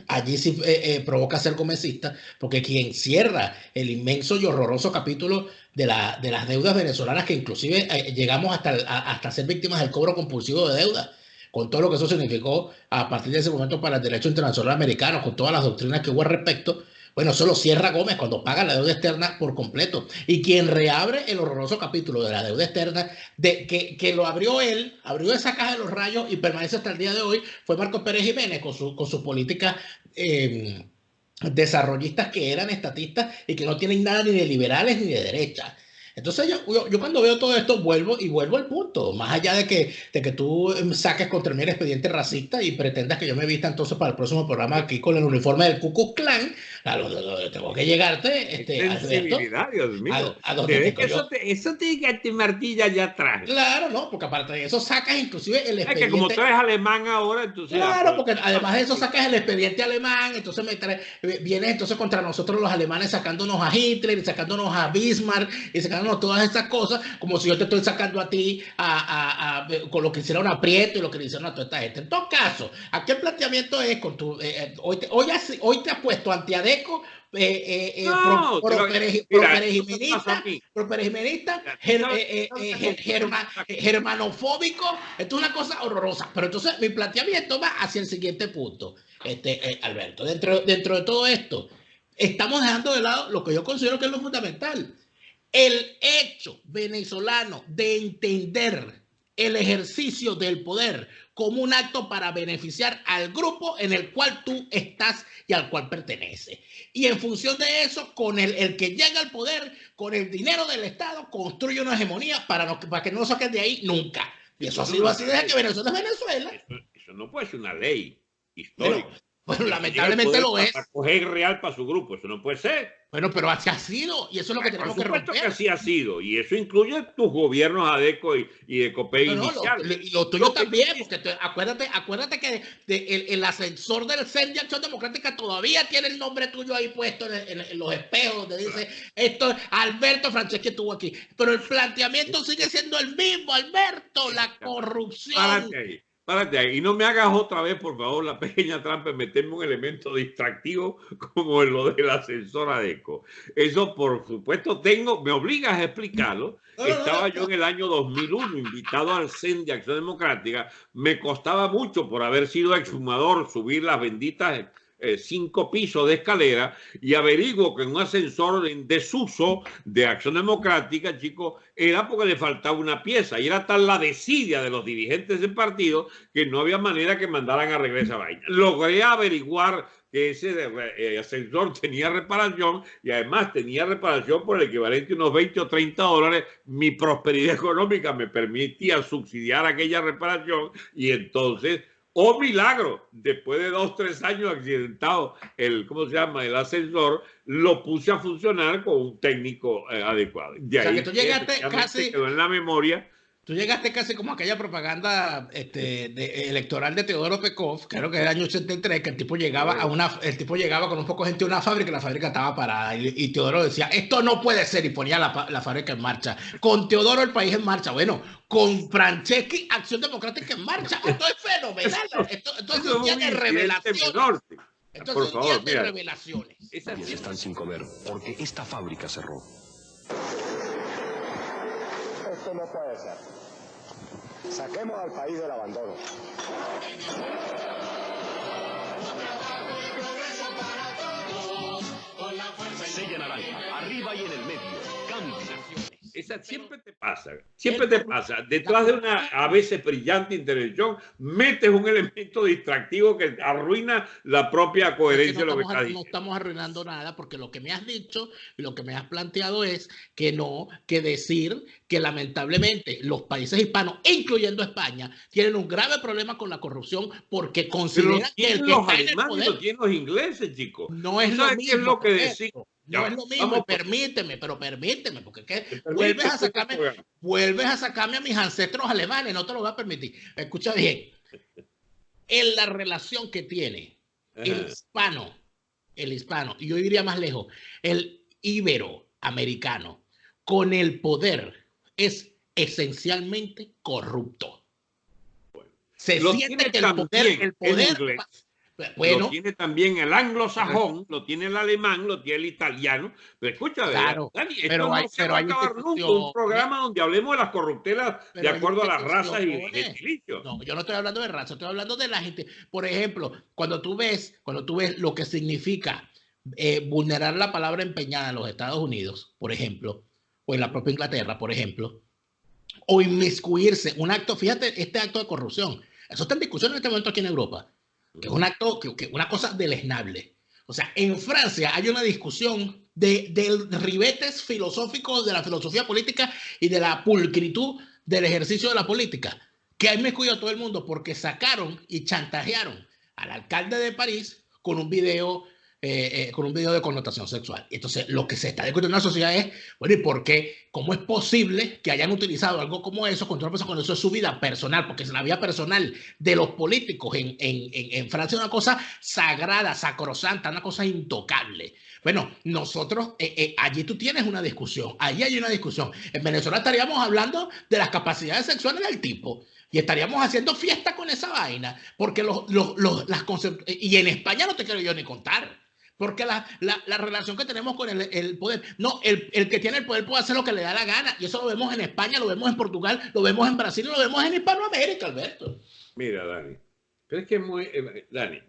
Allí sí provoca ser gomecista, porque quien cierra el inmenso y horroroso capítulo de las deudas venezolanas, que inclusive llegamos hasta ser víctimas del cobro compulsivo de deuda, con todo lo que eso significó a partir de ese momento para el derecho internacional americano, con todas las doctrinas que hubo al respecto. Bueno, eso lo cierra Gómez cuando paga la deuda externa por completo. Y quien reabre el horroroso capítulo de la deuda externa, que lo abrió él, abrió esa caja de los rayos y permanece hasta el día de hoy, fue Marcos Pérez Jiménez con sus políticas desarrollistas que eran estatistas y que no tienen nada ni de liberales ni de derecha. Entonces yo cuando veo todo esto vuelvo al punto, más allá de que tú saques contra mí el expediente racista y pretendas que yo me vista entonces para el próximo programa aquí con el uniforme del Ku Klux Klan, tengo que llegarte, Alberto, sensibilidad, Dios mío. a donde Te ves tengo que yo. eso te martilla allá atrás. Claro, ¿no? Porque aparte de eso sacas inclusive el Es que como tú expediente. eres alemán ahora, entonces Claro, porque además de eso sacas el expediente alemán, entonces vienes entonces contra nosotros los alemanes sacándonos a Hitler y sacándonos a Bismarck y sacándonos todas estas cosas, como si yo te estoy sacando a ti con lo que hicieron a Prieto y lo que le hicieron a toda esta gente. En todo caso, aquí el planteamiento es con tu hoy te has puesto antiadeco, no, mira, ¿qué pasa aquí? pro-perejimenista, Mira, tú germanofóbico. Esto es una cosa horrorosa. Pero entonces mi planteamiento va hacia el siguiente punto. Alberto, dentro de todo esto, estamos dejando de lado lo que yo considero que es lo fundamental. El hecho venezolano de entender el ejercicio del poder como un acto para beneficiar al grupo en el cual tú estás y al cual perteneces. Y en función de eso, con el que llega al poder, con el dinero del Estado, construye una hegemonía para que no lo saquen de ahí nunca. Y eso ha sido así desde que Venezuela es Venezuela. Eso no puede ser una ley Bueno, histórica. lamentablemente lo es. Para coger real para su grupo, eso no puede ser. Bueno, pero así ha sido, y eso es lo que tenemos que romper. Por supuesto que así ha sido, y eso incluye tus gobiernos ADECO y de COPEI iniciales. Lo tuyo también, porque acuérdate que el ascensor del CEN de Acción Democrática todavía tiene el nombre tuyo ahí puesto en los espejos, donde dice, esto Alberto Franceschi estuvo aquí. Pero el planteamiento sigue siendo el mismo, Alberto, la corrupción. Párate ahí y no me hagas otra vez, por favor, la pequeña trampa de meterme un elemento distractivo como en lo del ascensor ADECO. Eso, por supuesto, me obligas a explicarlo. Estaba yo en el año 2001 invitado al CEN de Acción Democrática. Me costaba mucho, por haber sido exfumador, subir las benditas 5 pisos de escalera, y averiguo que en un ascensor en desuso de Acción Democrática, chicos, era porque le faltaba una pieza, y era tal la desidia de los dirigentes del partido que no había manera que mandaran a regresar a vaina. Logré averiguar que ese ascensor tenía reparación, y además tenía reparación por el equivalente a unos 20 o 30 dólares. Mi prosperidad económica me permitía subsidiar aquella reparación, y entonces, oh milagro, después de 2 o 3 años accidentado ¿cómo se llama? El ascensor, lo puse a funcionar con un técnico adecuado. De O sea, ahí que tú llegaste casi, quedó en la memoria. tú llegaste casi como aquella propaganda electoral de Teodoro Pekov, creo que era el año 83, que el tipo llegaba el tipo llegaba con un poco de gente a una fábrica y la fábrica estaba parada. Y Teodoro decía, esto no puede ser, y ponía la fábrica en marcha. Con Teodoro el país en marcha. Bueno, con Franceschi, Acción Democrática en marcha. Esto es fenomenal. Esto es un día de revelaciones. Esto es un día de revelaciones. Están sin comer porque esta fábrica cerró. Esto no puede ser. Saquemos al país del abandono. Sella naranja, arriba y en el medio. Cambia. Esa siempre te pasa, siempre te pasa. Detrás de una a veces brillante intervención, metes un elemento distractivo que arruina la propia coherencia de lo que estás diciendo. No estamos arruinando nada, porque lo que me has dicho y lo que me has planteado es que decir que lamentablemente los países hispanos, incluyendo España, tienen un grave problema con la corrupción porque consideran que el que los está en el alemanes, poder lo tienen los ingleses, chicos. no es lo mismo. ¿Qué es lo que decimos? No es lo mismo, permíteme, porque vuelves a sacarme a mis ancestros alemanes, no te lo voy a permitir. Escucha bien, en la relación que tiene el hispano, y yo iría más lejos, el iberoamericano con el poder es esencialmente corrupto. Se siente que el poder bueno, lo tiene también el anglosajón, lo tiene el alemán, lo tiene el italiano. Pero escucha, claro, Dani, esto no se va a acabar nunca un programa donde hablemos de las corruptelas de acuerdo a las razas y gentilicios. No, yo no estoy hablando de raza, estoy hablando de la gente. Por ejemplo, cuando tú ves lo que significa vulnerar la palabra empeñada en los Estados Unidos, por ejemplo, o en la propia Inglaterra, por ejemplo, o inmiscuirse, un acto, fíjate, este acto de corrupción, eso está en discusión en este momento aquí en Europa, que es un acto, una cosa deleznable. O sea, en Francia hay una discusión de ribetes filosóficos de la filosofía política y de la pulcritud del ejercicio de la política, que ha inmiscuido a todo el mundo porque sacaron y chantajearon al alcalde de París con un video de connotación sexual. Entonces, lo que se está discutiendo en la sociedad es, bueno, ¿y por qué? ¿Cómo es posible que hayan utilizado algo como eso contra una persona cuando eso es su vida personal? Porque es la vida personal de los políticos en Francia, es una cosa sagrada, sacrosanta, una cosa intocable. Bueno, nosotros, allí tú tienes una discusión, allí hay una discusión. En Venezuela estaríamos hablando de las capacidades sexuales del tipo. Y estaríamos haciendo fiesta con esa vaina. Porque y en España no te quiero yo ni contar. Porque la relación que tenemos con el poder, no, el que tiene el poder puede hacer lo que le da la gana, y eso lo vemos en España, lo vemos en Portugal, lo vemos en Brasil, lo vemos en Hispanoamérica, Alberto. Mira, Dani, pero es que Dani,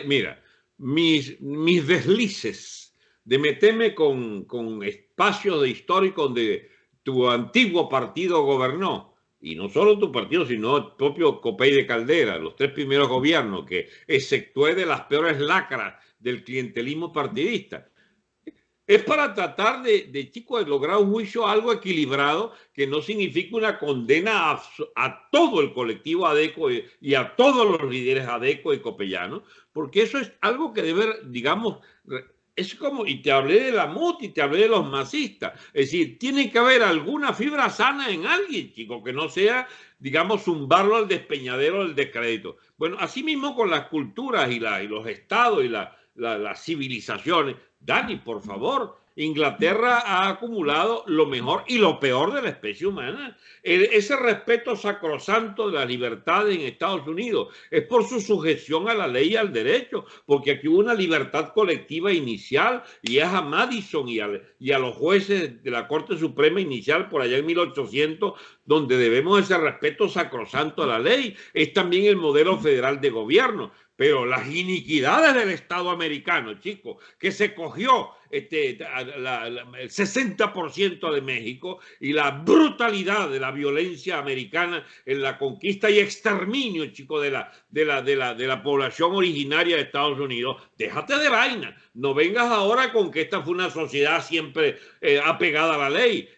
mira, mis deslices de meterme con espacios de histórico donde tu antiguo partido gobernó, y no solo tu partido, sino el propio Copey de Caldera, los 3 primeros gobiernos, que exceptué de las peores lacras del clientelismo partidista. Es para tratar de lograr un juicio algo equilibrado, que no significa una condena a todo el colectivo ADECO y a todos los líderes ADECO y copellanos, porque eso es algo que debe, digamos, es como, y te hablé de la MUT y te hablé de los masistas, es decir, tiene que haber alguna fibra sana en alguien, chico, que no sea, digamos, zumbarlo al despeñadero del descrédito. Bueno, así mismo con las culturas y los estados y las civilizaciones. Dani, por favor, Inglaterra ha acumulado lo mejor y lo peor de la especie humana. Ese respeto sacrosanto de las libertades en Estados Unidos es por su sujeción a la ley y al derecho, porque aquí hubo una libertad colectiva inicial y es a Madison y a los jueces de la Corte Suprema inicial por allá en 1800 donde debemos ese respeto sacrosanto a la ley. Es también el modelo federal de gobierno. Pero las iniquidades del Estado americano, chicos, que se cogió el 60% de México y la brutalidad de la violencia americana en la conquista y exterminio, chicos, de la población originaria de Estados Unidos. Déjate de vaina. No vengas ahora con que esta fue una sociedad siempre apegada a la ley.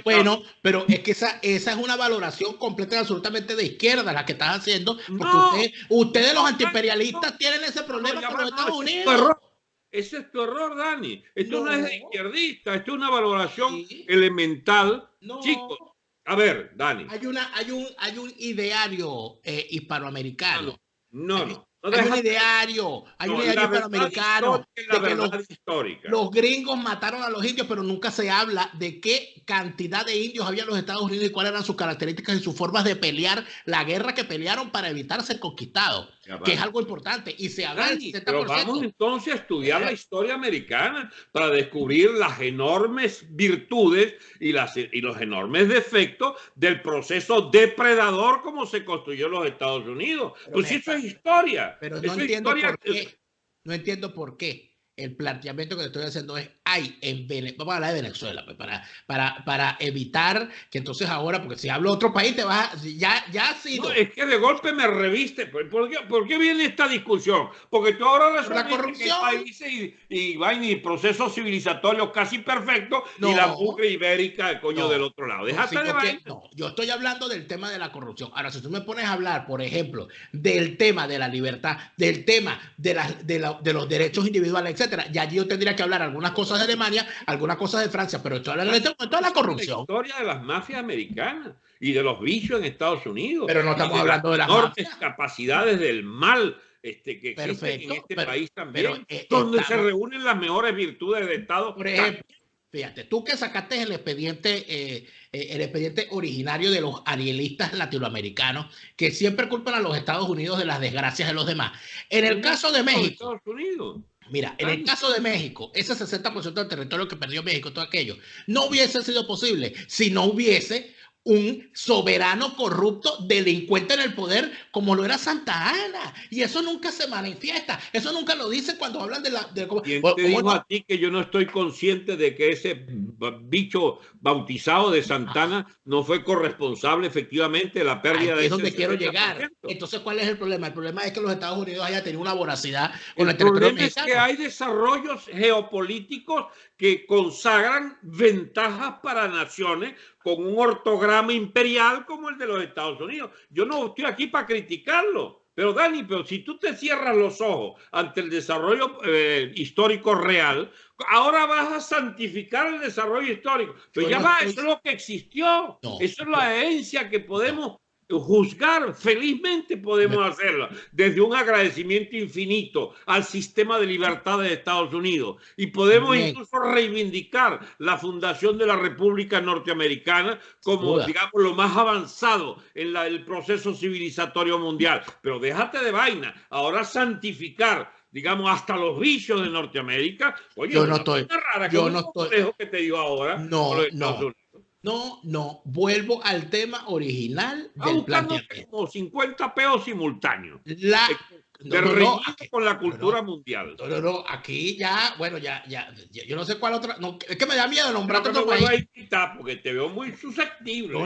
Bueno, pero es que esa es una valoración completa y absolutamente de izquierda la que estás haciendo, porque no, ustedes los antiimperialistas tienen ese problema con los Estados Unidos. Ese es tu error, Dani. Esto no es de izquierdista, esto es una valoración elemental. Chicos, a ver, Dani. Hay un ideario hispanoamericano. Hay un ideario hispanoamericano de que los gringos mataron a los indios, pero nunca se habla de qué cantidad de indios había en los Estados Unidos y cuáles eran sus características y sus formas de pelear la guerra que pelearon para evitar ser conquistados, que es algo importante. Y se habla del 70%. Pero vamos entonces a estudiar la historia americana para descubrir las enormes virtudes y los enormes defectos del proceso depredador como se construyó en los Estados Unidos. Pues eso es historia. Pero no entiendo por qué. No entiendo por qué. El planteamiento que le estoy haciendo es, vamos a hablar de Venezuela, pues, para evitar que entonces ahora, porque si hablo de otro país, ya ha sido. No, es que de golpe me reviste. ¿Por qué viene esta discusión? Porque tú ahora resuelves que hay países y procesos civilizatorios casi perfectos y la mugre ibérica, coño, del otro lado. Déjate de vaina. Yo estoy hablando del tema de la corrupción. Ahora, si tú me pones a hablar, por ejemplo, del tema de la libertad, del tema de los derechos individuales, etcétera, ya allí yo tendría que hablar algunas cosas de Alemania, algunas cosas de Francia, pero esto habla de toda la corrupción. La historia de las mafias americanas y de los vicios en Estados Unidos. Pero no estamos hablando de las enormes capacidades del mal que existen en este país también, donde se reúnen las mejores virtudes de Estado. Por ejemplo, fíjate, tú que sacaste el expediente originario de los arielistas latinoamericanos que siempre culpan a los Estados Unidos de las desgracias de los demás. En el caso de México, mira, en el caso de México, ese 60% del territorio que perdió México, todo aquello, no hubiese sido posible si no hubiese un soberano corrupto delincuente en el poder como lo era Santa Anna, y eso nunca se manifiesta, eso nunca lo dice cuando hablan de la... ¿Quién te dijo a ti que yo no estoy consciente de que ese bicho bautizado de Santana no fue corresponsable efectivamente de la pérdida de ese? Es donde quiero llegar. Entonces, ¿cuál es el problema? El problema es que los Estados Unidos hayan tenido una voracidad con el territorio mexicano. El problema es que hay desarrollos geopolíticos que consagran ventajas para naciones con un ortograma imperial como el de los Estados Unidos. Yo no estoy aquí para criticarlo, pero Dani, si tú te cierras los ojos ante el desarrollo histórico real, ahora vas a santificar el desarrollo histórico. Pero ya va, eso es lo que existió, eso es la herencia que podemos juzgar, felizmente podemos hacerlo desde un agradecimiento infinito al sistema de libertades de Estados Unidos, y podemos incluso reivindicar la fundación de la República Norteamericana como, digamos, lo más avanzado en el proceso civilizatorio mundial. Pero déjate de vaina, ahora santificar, digamos, hasta los vicios de Norteamérica. Oye, yo no estoy, rara, yo no estoy, que te dio ahora. No, vuelvo al tema original del planteamiento. Como 50 peos simultáneos. Con la cultura mundial. Aquí ya, bueno, ya, yo no sé cuál otra, es que me da miedo nombrarte otro país. Porque te veo muy susceptible.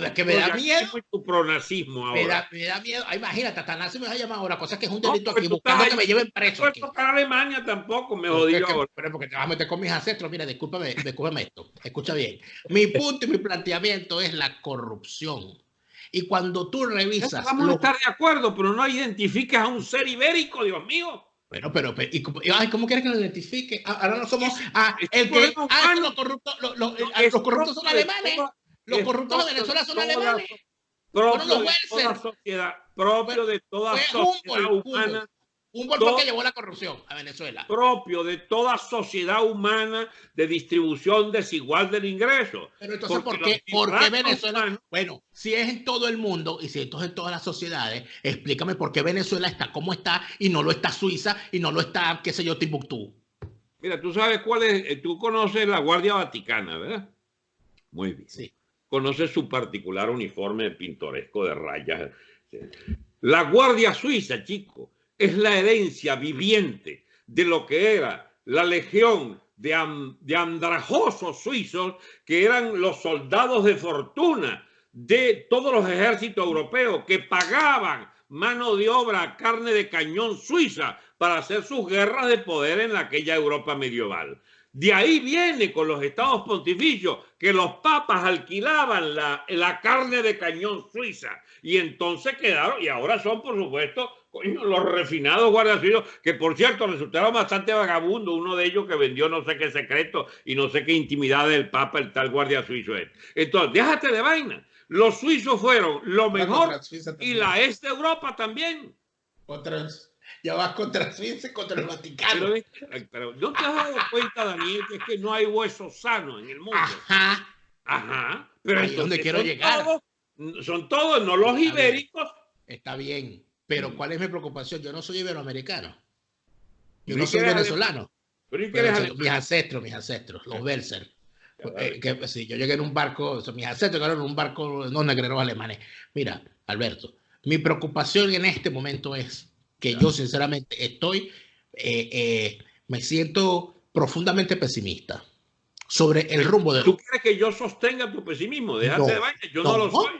Es que me da miedo. Tu pronazismo ahora. Me da miedo. Imagínate, hasta Nazi me va a llamar ahora, cosa que es un delito aquí, buscando que me lleven preso. No tocar Alemania tampoco, me jodí ahora. Pero porque te vas a meter con mis ancestros. Mira, discúlpame esto. Escucha bien. Mi punto y mi planteamiento es la corrupción. Y cuando tú revisas... Vamos a estar de acuerdo, pero no identifiques a un ser ibérico, Dios mío. Bueno, ¿cómo quieres que lo identifique? Ahora no somos... los corruptos son alemanes. Los corruptos de Venezuela son alemanes. Propio de toda sociedad humana Un golpe que llevó la corrupción a Venezuela. Propio de toda sociedad humana de distribución desigual del ingreso. Pero entonces, ¿por qué Venezuela? Humanos, bueno, si es en todo el mundo y si esto es en todas las sociedades, explícame por qué Venezuela está como está y no lo está Suiza y no lo está, qué sé yo, Timbuktu. Mira, tú sabes cuál es, tú conoces la Guardia Vaticana, ¿verdad? Muy bien. Sí. Conoces su particular uniforme pintoresco de rayas. La Guardia Suiza, chico, es la herencia viviente de lo que era la legión de andrajosos suizos, que eran los soldados de fortuna de todos los ejércitos europeos, que pagaban mano de obra, carne de cañón suiza para hacer sus guerras de poder en aquella Europa medieval. De ahí viene con los estados pontificios que los papas alquilaban la carne de cañón suiza y entonces quedaron, y ahora son por supuesto los refinados guardias suizos, que por cierto resultaron bastante vagabundos, uno de ellos que vendió no sé qué secreto y no sé qué intimidad del papa, el tal guardia suizo. Entonces, déjate de vaina. Los suizos fueron lo mejor y la este Europa también. Ya vas contra Suiza y contra el Vaticano. Pero ¿no te has dado cuenta, Daniel, que es que no hay hueso sano en el mundo? Ajá. Ajá. Pero ahí es donde quiero llegar. Son todos, no los ibéricos. Está bien. Pero ¿cuál es mi preocupación? Yo no soy iberoamericano. Yo no soy venezolano. Pero mis ancestros, los Belser. Sí, yo llegué en un barco, mis ancestros llegaron en un barco, no negreros alemanes. Mira, Alberto, mi preocupación en este momento es que yo sinceramente me siento profundamente pesimista sobre el rumbo de... ¿Tú quieres que yo sostenga tu pesimismo? Déjate de vaina, yo no lo soy.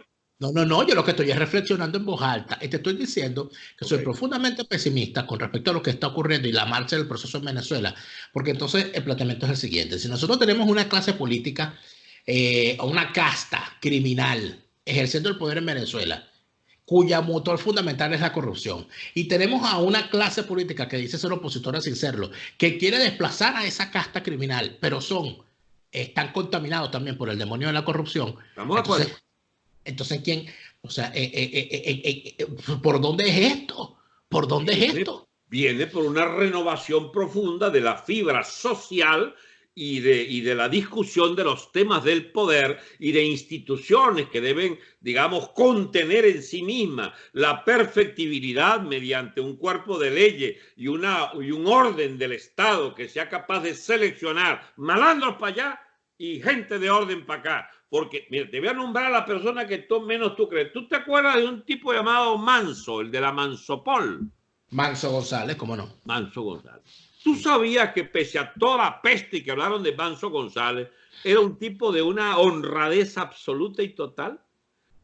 No, yo lo que estoy es reflexionando en voz alta y te estoy diciendo que soy profundamente pesimista con respecto a lo que está ocurriendo y la marcha del proceso en Venezuela, porque entonces el planteamiento es el siguiente: si nosotros tenemos una clase política o una casta criminal ejerciendo el poder en Venezuela, cuya motor fundamental es la corrupción, y tenemos a una clase política que dice ser opositora sin serlo, que quiere desplazar a esa casta criminal, pero están contaminados también por el demonio de la corrupción. Estamos de acuerdo. Entonces, ¿quién? O sea, ¿por dónde es esto? ¿Por dónde es esto? Viene por una renovación profunda de la fibra social y de la discusión de los temas del poder y de instituciones que deben, digamos, contener en sí misma la perfectibilidad mediante un cuerpo de leyes y un orden del Estado que sea capaz de seleccionar malandros para allá y gente de orden para acá. Porque, mira, te voy a nombrar a la persona que menos tú crees. ¿Tú te acuerdas de un tipo llamado Manso, el de la Mansopol? Manso González, ¿cómo no? Manso González. ¿Tú sabías que pese a toda la peste que hablaron de Manso González, era un tipo de una honradez absoluta y total?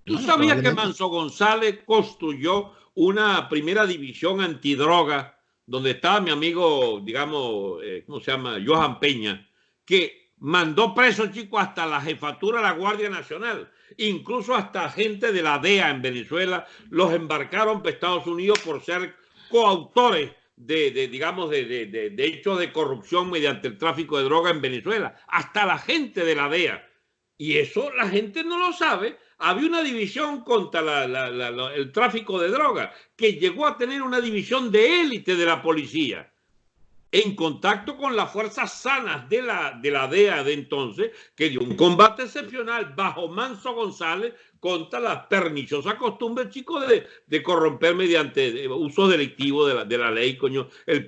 ¿Tú sabías que Manso González construyó una primera división antidroga donde estaba mi amigo, digamos, ¿cómo se llama? Johan Peña, que mandó presos, chicos, hasta la jefatura de la Guardia Nacional, incluso hasta gente de la DEA en Venezuela, los embarcaron para Estados Unidos por ser coautores de hechos de corrupción mediante el tráfico de droga en Venezuela, hasta la gente de la DEA. Y eso la gente no lo sabe. Había una división contra el tráfico de droga que llegó a tener una división de élite de la policía, en contacto con las fuerzas sanas de la DEA de entonces, que dio un combate excepcional bajo Manso González contra la perniciosa costumbre, chicos, de corromper mediante uso delictivo de la ley, coño, el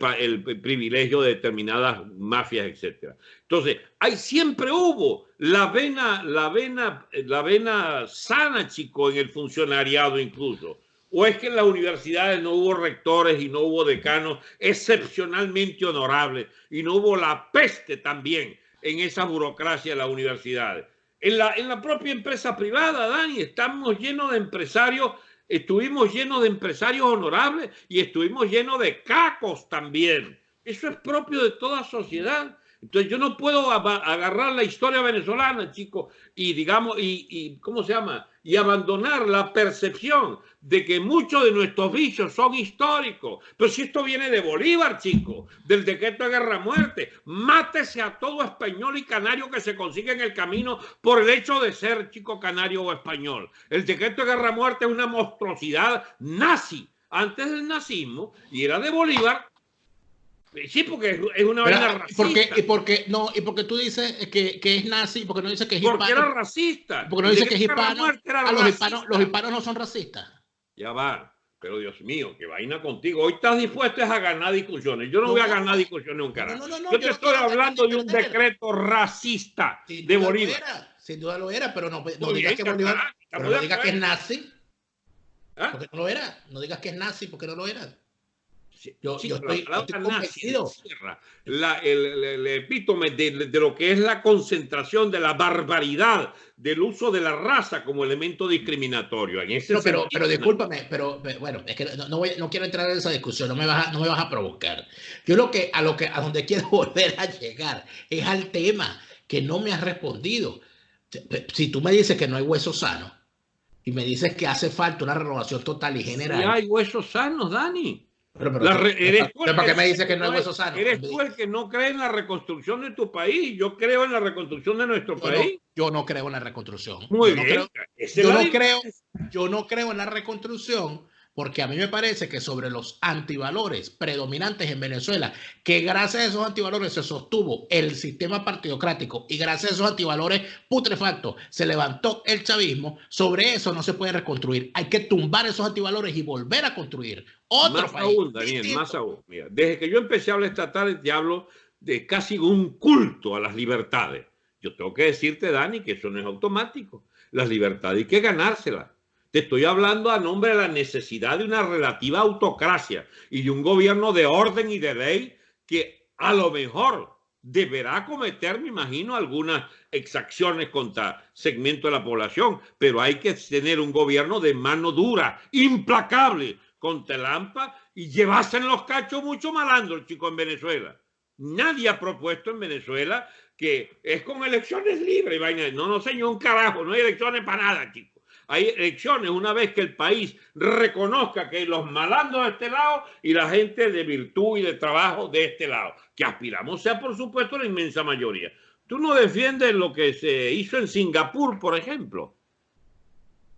privilegio de determinadas mafias, etc. Entonces, siempre hubo la vena sana, chico, en el funcionariado incluso. ¿O es que en las universidades no hubo rectores y no hubo decanos excepcionalmente honorables y no hubo la peste también en esa burocracia de las universidades? En la propia empresa privada, Dani, estuvimos llenos de empresarios honorables y estuvimos llenos de cacos también. Eso es propio de toda sociedad. Entonces yo no puedo agarrar la historia venezolana, chicos, y digamos, ¿cómo se llama? Y abandonar la percepción de que muchos de nuestros vicios son históricos. Pero si esto viene de Bolívar, chicos, del decreto de guerra-muerte, mátese a todo español y canario que se consiga en el camino por el hecho de ser, chico, canario o español. El decreto de guerra-muerte es una monstruosidad nazi antes del nazismo y era de Bolívar. Sí, porque es una vaina racista. ¿Y porque tú dices que es nazi? Porque no dices que es Porque hispano. era racista. Porque no dices que es hispano. Racista. Los hispanos no son racistas. Ya va. Pero Dios mío, qué vaina contigo. Hoy estás dispuesto a ganar discusiones. Yo no voy a ganar discusiones un carajo. Yo te estoy hablando de un decreto racista de Bolívar. Sin duda lo era, pero no digas que Bolívar, pero no digas que es nazi. Porque no lo era. No digas que es nazi porque no lo era. Yo estoy convencido. El epítome de lo que es la concentración de la barbaridad del uso de la raza como elemento discriminatorio. En ese pero discúlpame, pero bueno, es que no quiero entrar en esa discusión, no me vas a provocar. Yo a donde quiero volver a llegar es al tema que no me has respondido. Si tú me dices que no hay huesos sanos y me dices que hace falta una renovación total y general. Sí hay huesos sanos, Dani. ¿Para qué me dices que no hay huesos sanos? Eres tú el que no cree en la reconstrucción de tu país. Yo creo en la reconstrucción de nuestro país. Yo no creo en la reconstrucción. Muy bien. Yo no creo en la reconstrucción porque a mí me parece que sobre los antivalores predominantes en Venezuela, que gracias a esos antivalores se sostuvo el sistema partidocrático y gracias a esos antivalores putrefactos se levantó el chavismo, sobre eso no se puede reconstruir. Hay que tumbar esos antivalores y volver a construir otro más país. Aún, Daniel, más aún. Mira, desde que yo empecé a hablar esta tarde, te hablo de casi un culto a las libertades. Yo tengo que decirte, Dani, que eso no es automático. Las libertades hay que ganárselas. Te estoy hablando a nombre de la necesidad de una relativa autocracia y de un gobierno de orden y de ley que a lo mejor deberá cometer, me imagino, algunas exacciones contra segmento de la población, pero hay que tener un gobierno de mano dura, implacable contra el AMPA y llevarse en los cachos mucho malandro el chico en Venezuela. Nadie ha propuesto en Venezuela que es con elecciones libres. No, señor, un carajo, no hay elecciones para nada, chico. Hay elecciones una vez que el país reconozca que los malandros de este lado y la gente de virtud y de trabajo de este lado, que aspiramos sea por supuesto la inmensa mayoría. Tú no defiendes lo que se hizo en Singapur, por ejemplo.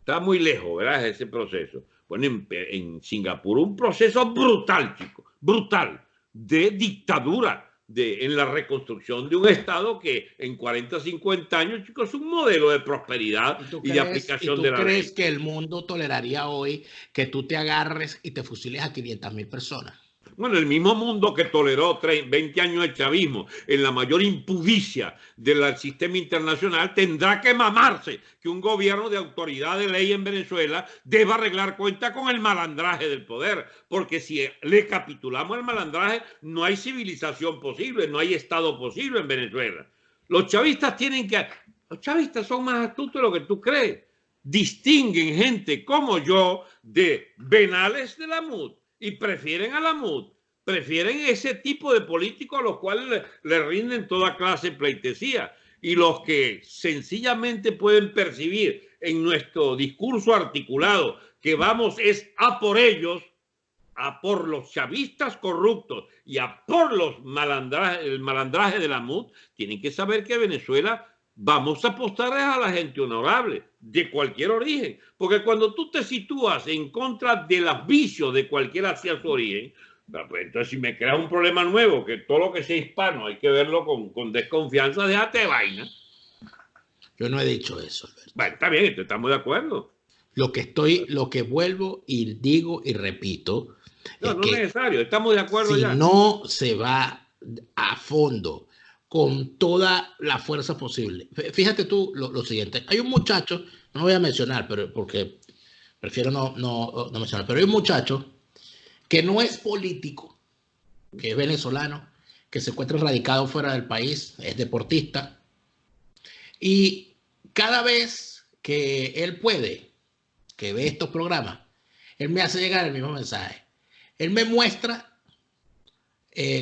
Está muy lejos, ¿verdad? Ese proceso. Bueno, en Singapur un proceso brutal, chico, brutal, de dictadura. En la reconstrucción de un Estado que en 40, 50 años, chicos, es un modelo de prosperidad y de aplicación de la ley. ¿Tú crees que el mundo toleraría hoy que tú te agarres y te fusiles a 500.000 personas? Bueno, el mismo mundo que toleró 20 años el chavismo en la mayor impudicia del sistema internacional tendrá que mamarse que un gobierno de autoridad de ley en Venezuela deba arreglar cuenta con el malandraje del poder, porque si le capitulamos al malandraje no hay civilización posible, no hay Estado posible en Venezuela. Los chavistas son más astutos de lo que tú crees. Distinguen gente como yo de venales de la MUD. Y prefieren a la MUD, prefieren ese tipo de políticos a los cuales le rinden toda clase de pleitesía. Y los que sencillamente pueden percibir en nuestro discurso articulado que vamos es a por ellos, a por los chavistas corruptos y a por el malandraje de la MUD, tienen que saber que Venezuela vamos a apostar a la gente honorable de cualquier origen, porque cuando tú te sitúas en contra de los vicios de cualquiera sea su origen, pues entonces si me creas un problema nuevo, que todo lo que sea hispano hay que verlo con desconfianza, déjate de vaina. Yo no he dicho eso, Alberto. Bueno, está bien, estamos de acuerdo. Lo que vuelvo y digo y repito, no es necesario, estamos de acuerdo ya. Si no se va a fondo con toda la fuerza posible. Fíjate tú lo siguiente. Hay un muchacho, no lo voy a mencionar, pero porque prefiero no mencionar, pero hay un muchacho que no es político, que es venezolano, que se encuentra radicado fuera del país, es deportista, y cada vez que él puede, que ve estos programas, él me hace llegar el mismo mensaje. Él me muestra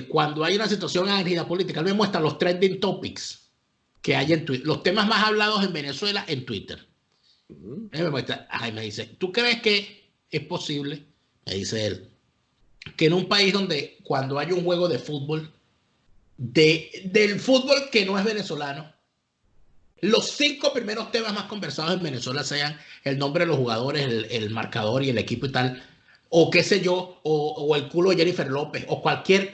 cuando hay una situación álgida política, él me muestra los trending topics que hay en Twitter, los temas más hablados en Venezuela en Twitter. Él me muestra, me dice, ¿tú crees que es posible, me dice él, que en un país donde cuando hay un juego de fútbol, del fútbol que no es venezolano, los 5 primeros temas más conversados en Venezuela sean el nombre de los jugadores, el marcador y el equipo y tal? o qué sé yo, o el culo de Jennifer López, o cualquier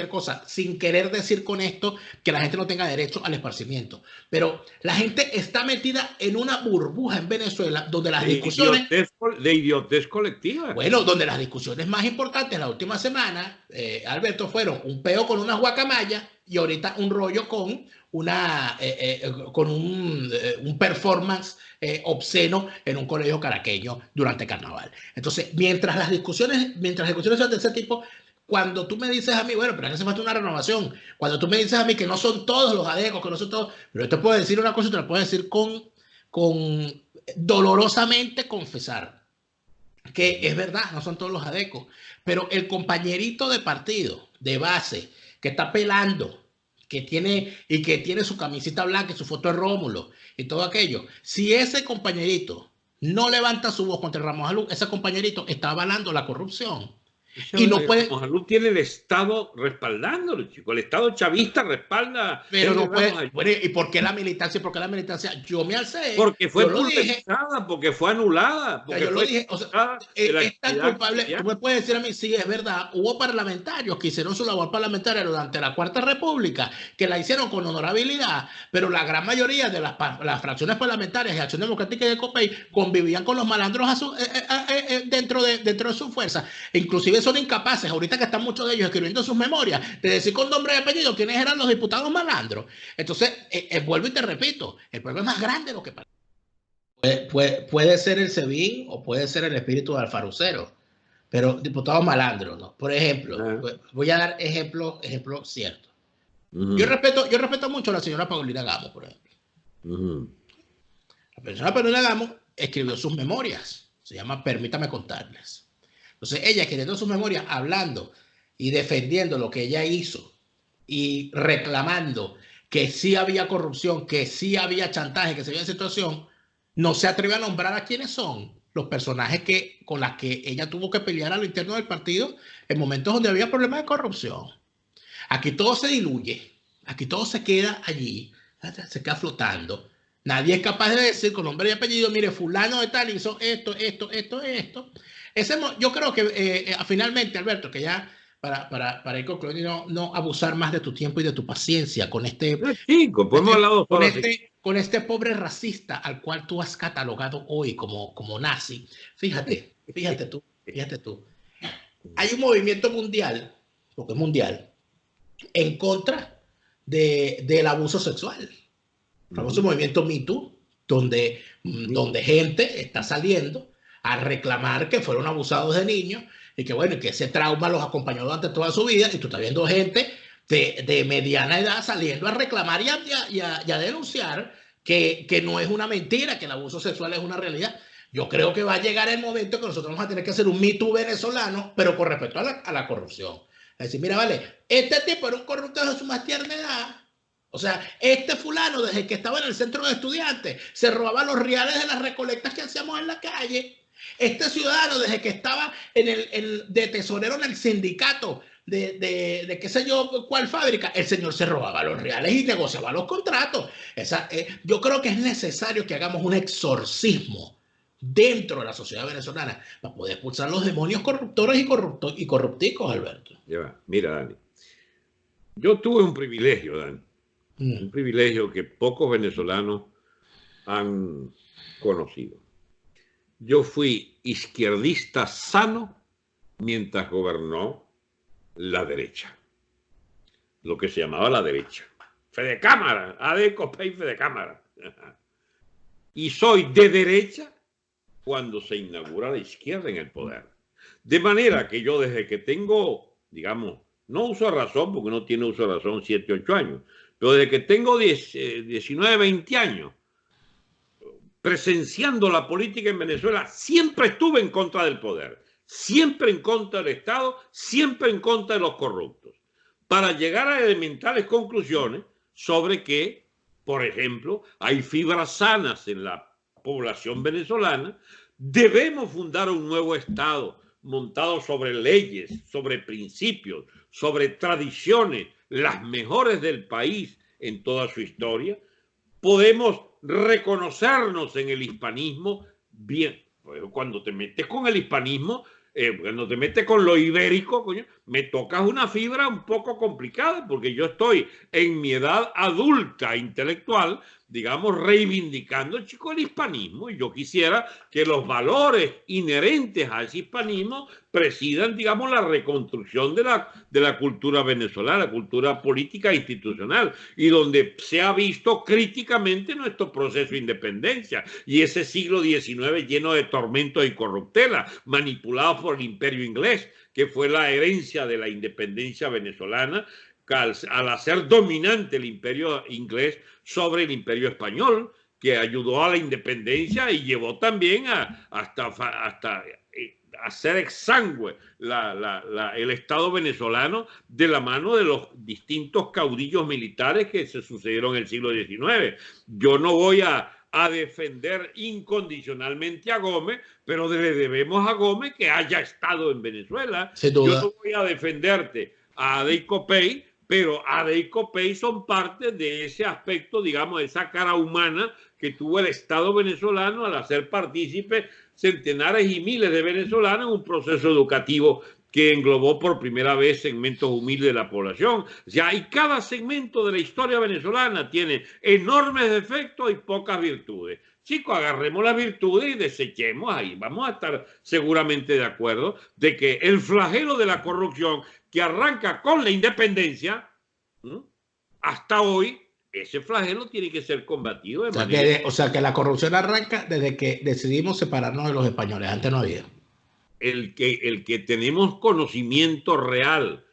cosa, sin querer decir con esto que la gente no tenga derecho al esparcimiento. Pero la gente está metida en una burbuja en Venezuela donde las discusiones, de idiotez colectiva. bueno, donde las discusiones más importantes la última semana, Alberto, fueron un peo con unas guacamayas y ahorita un rollo con un performance obsceno en un colegio caraqueño durante carnaval. Entonces, mientras las discusiones son de ese tipo, cuando tú me dices a mí, bueno, pero hace falta una renovación, cuando tú me dices a mí que no son todos los adecos, que no son todos, pero yo te puedo decir una cosa y te la puedo decir con dolorosamente confesar que es verdad, no son todos los adecos, pero el compañerito de partido, de base, que está pelando, que tiene su camisita blanca y su foto de Rómulo y todo aquello, si ese compañerito no levanta su voz contra Ramos Alú, ese compañerito está avalando la corrupción. Y no puede. Ramos Alú tiene el Estado respaldándolo, chico. El Estado chavista respalda. Pero no puede. Bueno, ¿y por qué la militancia? ¿Por qué la militancia? Yo me alcé. Porque fue pulverizada, porque fue anulada. Porque yo lo dije. O sea, es tan culpable. Tú me puedes decir a mí, sí, es verdad. Hubo parlamentarios que hicieron su labor parlamentaria durante la Cuarta República, que la hicieron con honorabilidad, pero la gran mayoría de las fracciones parlamentarias de Acción Democrática y de COPEI convivían con los malandros dentro de su fuerza. Inclusive son incapaces, ahorita que están muchos de ellos escribiendo sus memorias, de decir con nombre y apellido quiénes eran los diputados malandros. Entonces, vuelvo y te repito, el problema es más grande de lo que parece. Puede ser el SEBIN o puede ser el espíritu de Alfarucero, pero diputados malandros, ¿no? Por ejemplo, voy a dar ejemplos ciertos. Yo respeto mucho a la señora Paulina Gamo, por ejemplo. La señora Paulina Gamo escribió sus memorias, se llama Permítame contarles. Entonces ella, escribiendo sus memorias, hablando y defendiendo lo que ella hizo y reclamando que sí había corrupción, que sí había chantaje, que sí había situación, no se atrevió a nombrar a quiénes son los personajes con los que ella tuvo que pelear a lo interno del partido en momentos donde había problemas de corrupción. Aquí todo se diluye, aquí todo se queda allí, se queda flotando. Nadie es capaz de decir con nombre y apellido, mire, fulano de tal hizo esto. Yo creo que finalmente, Alberto, que ya para ir concluyendo, no abusar más de tu tiempo y de tu paciencia con con este pobre racista al cual tú has catalogado hoy como nazi. Fíjate tú. Hay un movimiento mundial, porque es mundial, en contra del abuso sexual. El famoso movimiento Me Too, donde gente está saliendo a reclamar que fueron abusados de niños y que bueno, que ese trauma los acompañó durante toda su vida, y tú estás viendo gente de mediana edad saliendo a reclamar y a denunciar que no es una mentira, que el abuso sexual es una realidad. Yo creo que va a llegar el momento que nosotros vamos a tener que hacer un Me Too venezolano, pero con respecto a la corrupción. Es decir, mira, vale, este tipo era un corrupto de su más tierna edad. O sea, este fulano, desde que estaba en el centro de estudiantes, se robaba los reales de las recolectas que hacíamos en la calle. Este ciudadano, desde que estaba de tesorero en el sindicato de qué sé yo cuál fábrica, el señor se robaba los reales y negociaba los contratos. Yo creo que es necesario que hagamos un exorcismo dentro de la sociedad venezolana para poder expulsar los demonios corruptores y corrupticos, Alberto. Mira, Dani, yo tuve un privilegio, Dani. Un privilegio que pocos venezolanos han conocido. Yo fui izquierdista sano mientras gobernó la derecha, lo que se llamaba la derecha. Fedecámara, ADECO, PEI, Fedecámara. Y soy de derecha cuando se inaugura la izquierda en el poder. De manera que yo desde que tengo, digamos, no uso de razón, porque no tiene uso de razón 7, 8 años, pero desde que tengo 19, 20 años, presenciando la política en Venezuela, siempre estuve en contra del poder, siempre en contra del Estado, siempre en contra de los corruptos, para llegar a elementales conclusiones sobre que, por ejemplo, hay fibras sanas en la población venezolana, debemos fundar un nuevo Estado montado sobre leyes, sobre principios, sobre tradiciones, las mejores del país en toda su historia. Podemos reconocernos en el hispanismo bien. Cuando te metes con el hispanismo, cuando te metes con lo ibérico, coño, me tocas una fibra un poco complicada, porque yo estoy en mi edad adulta intelectual, digamos, reivindicando, chico, el hispanismo, y yo quisiera que los valores inherentes a ese hispanismo presidan, digamos, la reconstrucción de la cultura venezolana, la cultura política e institucional, y donde se ha visto críticamente nuestro proceso de independencia y ese siglo XIX lleno de tormentos y corruptela, manipulados por el imperio inglés, que fue la herencia de la independencia venezolana, al hacer dominante el imperio inglés sobre el imperio español, que ayudó a la independencia y llevó también hasta hacer exangüe el Estado venezolano de la mano de los distintos caudillos militares que se sucedieron en el siglo XIX. Yo no voy a defender incondicionalmente a Gómez, pero le debemos a Gómez que haya estado en Venezuela. Yo no voy a defenderte a Adey Copey, pero Adey y Copey son parte de ese aspecto, digamos, de esa cara humana que tuvo el Estado venezolano al hacer partícipes centenares y miles de venezolanos en un proceso educativo que englobó por primera vez segmentos humildes de la población. O sea, y cada segmento de la historia venezolana tiene enormes defectos y pocas virtudes. Chicos, agarremos las virtudes y desechemos ahí. Vamos a estar seguramente de acuerdo de que el flagelo de la corrupción que arranca con la independencia, hasta hoy, ese flagelo tiene que ser combatido. O sea, que la corrupción arranca desde que decidimos separarnos de los españoles. Antes no había. El que tenemos conocimiento real,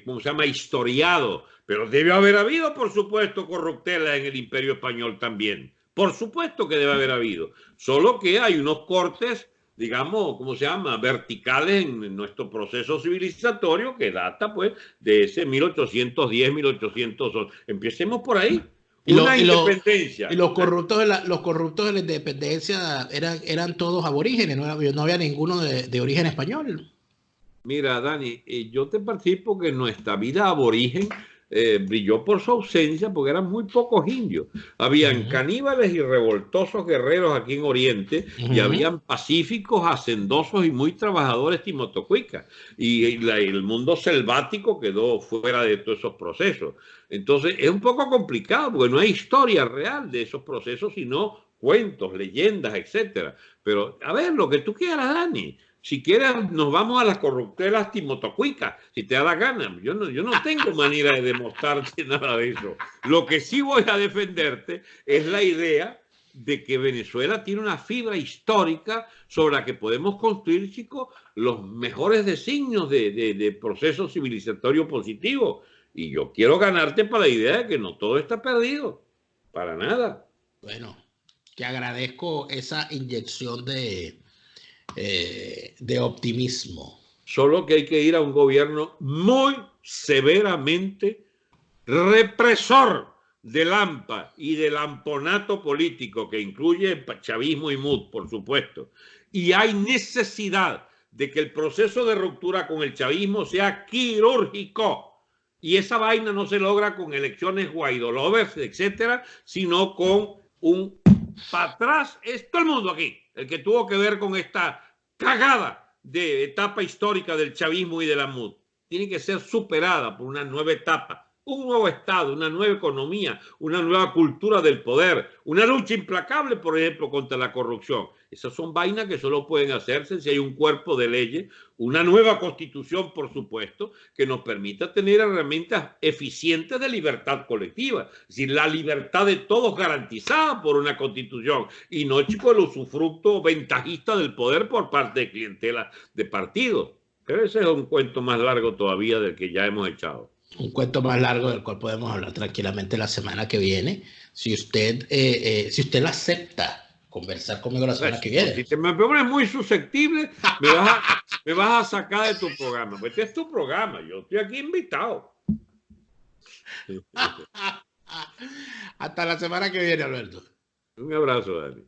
¿cómo se llama? Historiado, pero debe haber habido, por supuesto, corruptela en el Imperio Español también. Por supuesto que debe haber habido. Solo que hay unos cortes, digamos, ¿cómo se llama? Verticales en nuestro proceso civilizatorio que data, pues, de ese 1810, 1811. Empecemos por ahí. Independencia. Y los corruptos de la independencia eran todos aborígenes, no había ninguno de origen español. Mira, Dani, yo te participo que nuestra vida aborigen brilló por su ausencia porque eran muy pocos indios. Habían caníbales y revoltosos guerreros aquí en Oriente y habían pacíficos, hacendosos y muy trabajadores timotocuicas. Y el mundo selvático quedó fuera de todos esos procesos. Entonces es un poco complicado porque no hay historia real de esos procesos, sino cuentos, leyendas, etcétera. Pero a ver, lo que tú quieras, Dani. Si quieres, nos vamos a las corruptelas timotocuicas, si te da la gana. Yo no tengo manera de demostrarte nada de eso. Lo que sí voy a defenderte es la idea de que Venezuela tiene una fibra histórica sobre la que podemos construir, chicos, los mejores designios de proceso civilizatorio positivo. Y yo quiero ganarte para la idea de que no todo está perdido. Para nada. Bueno, te agradezco esa inyección de optimismo. Solo que hay que ir a un gobierno muy severamente represor del AMPA y del amponato político, que incluye chavismo y MUD, por supuesto. Y hay necesidad de que el proceso de ruptura con el chavismo sea quirúrgico. Y esa vaina no se logra con elecciones guaidolovers, etcétera, sino con un para atrás. Es todo el mundo aquí el que tuvo que ver con esta cagada de etapa histórica del chavismo y de la MUD. Tiene que ser superada por una nueva etapa, un nuevo Estado, una nueva economía, una nueva cultura del poder, una lucha implacable, por ejemplo, contra la corrupción. Esas son vainas que solo pueden hacerse si hay un cuerpo de leyes, una nueva constitución, por supuesto, que nos permita tener herramientas eficientes de libertad colectiva. Es decir, la libertad de todos garantizada por una constitución y no, chico, el usufructo ventajista del poder por parte de clientela de partidos. Pero ese es un cuento más largo todavía del que ya hemos echado. Un cuento más largo del cual podemos hablar tranquilamente la semana que viene. Si usted lo acepta, conversar conmigo la semana que viene. Si te me pones muy susceptible, me vas a sacar de tu programa. Pues este es tu programa, yo estoy aquí invitado. Hasta la semana que viene, Alberto. Un abrazo, Dani.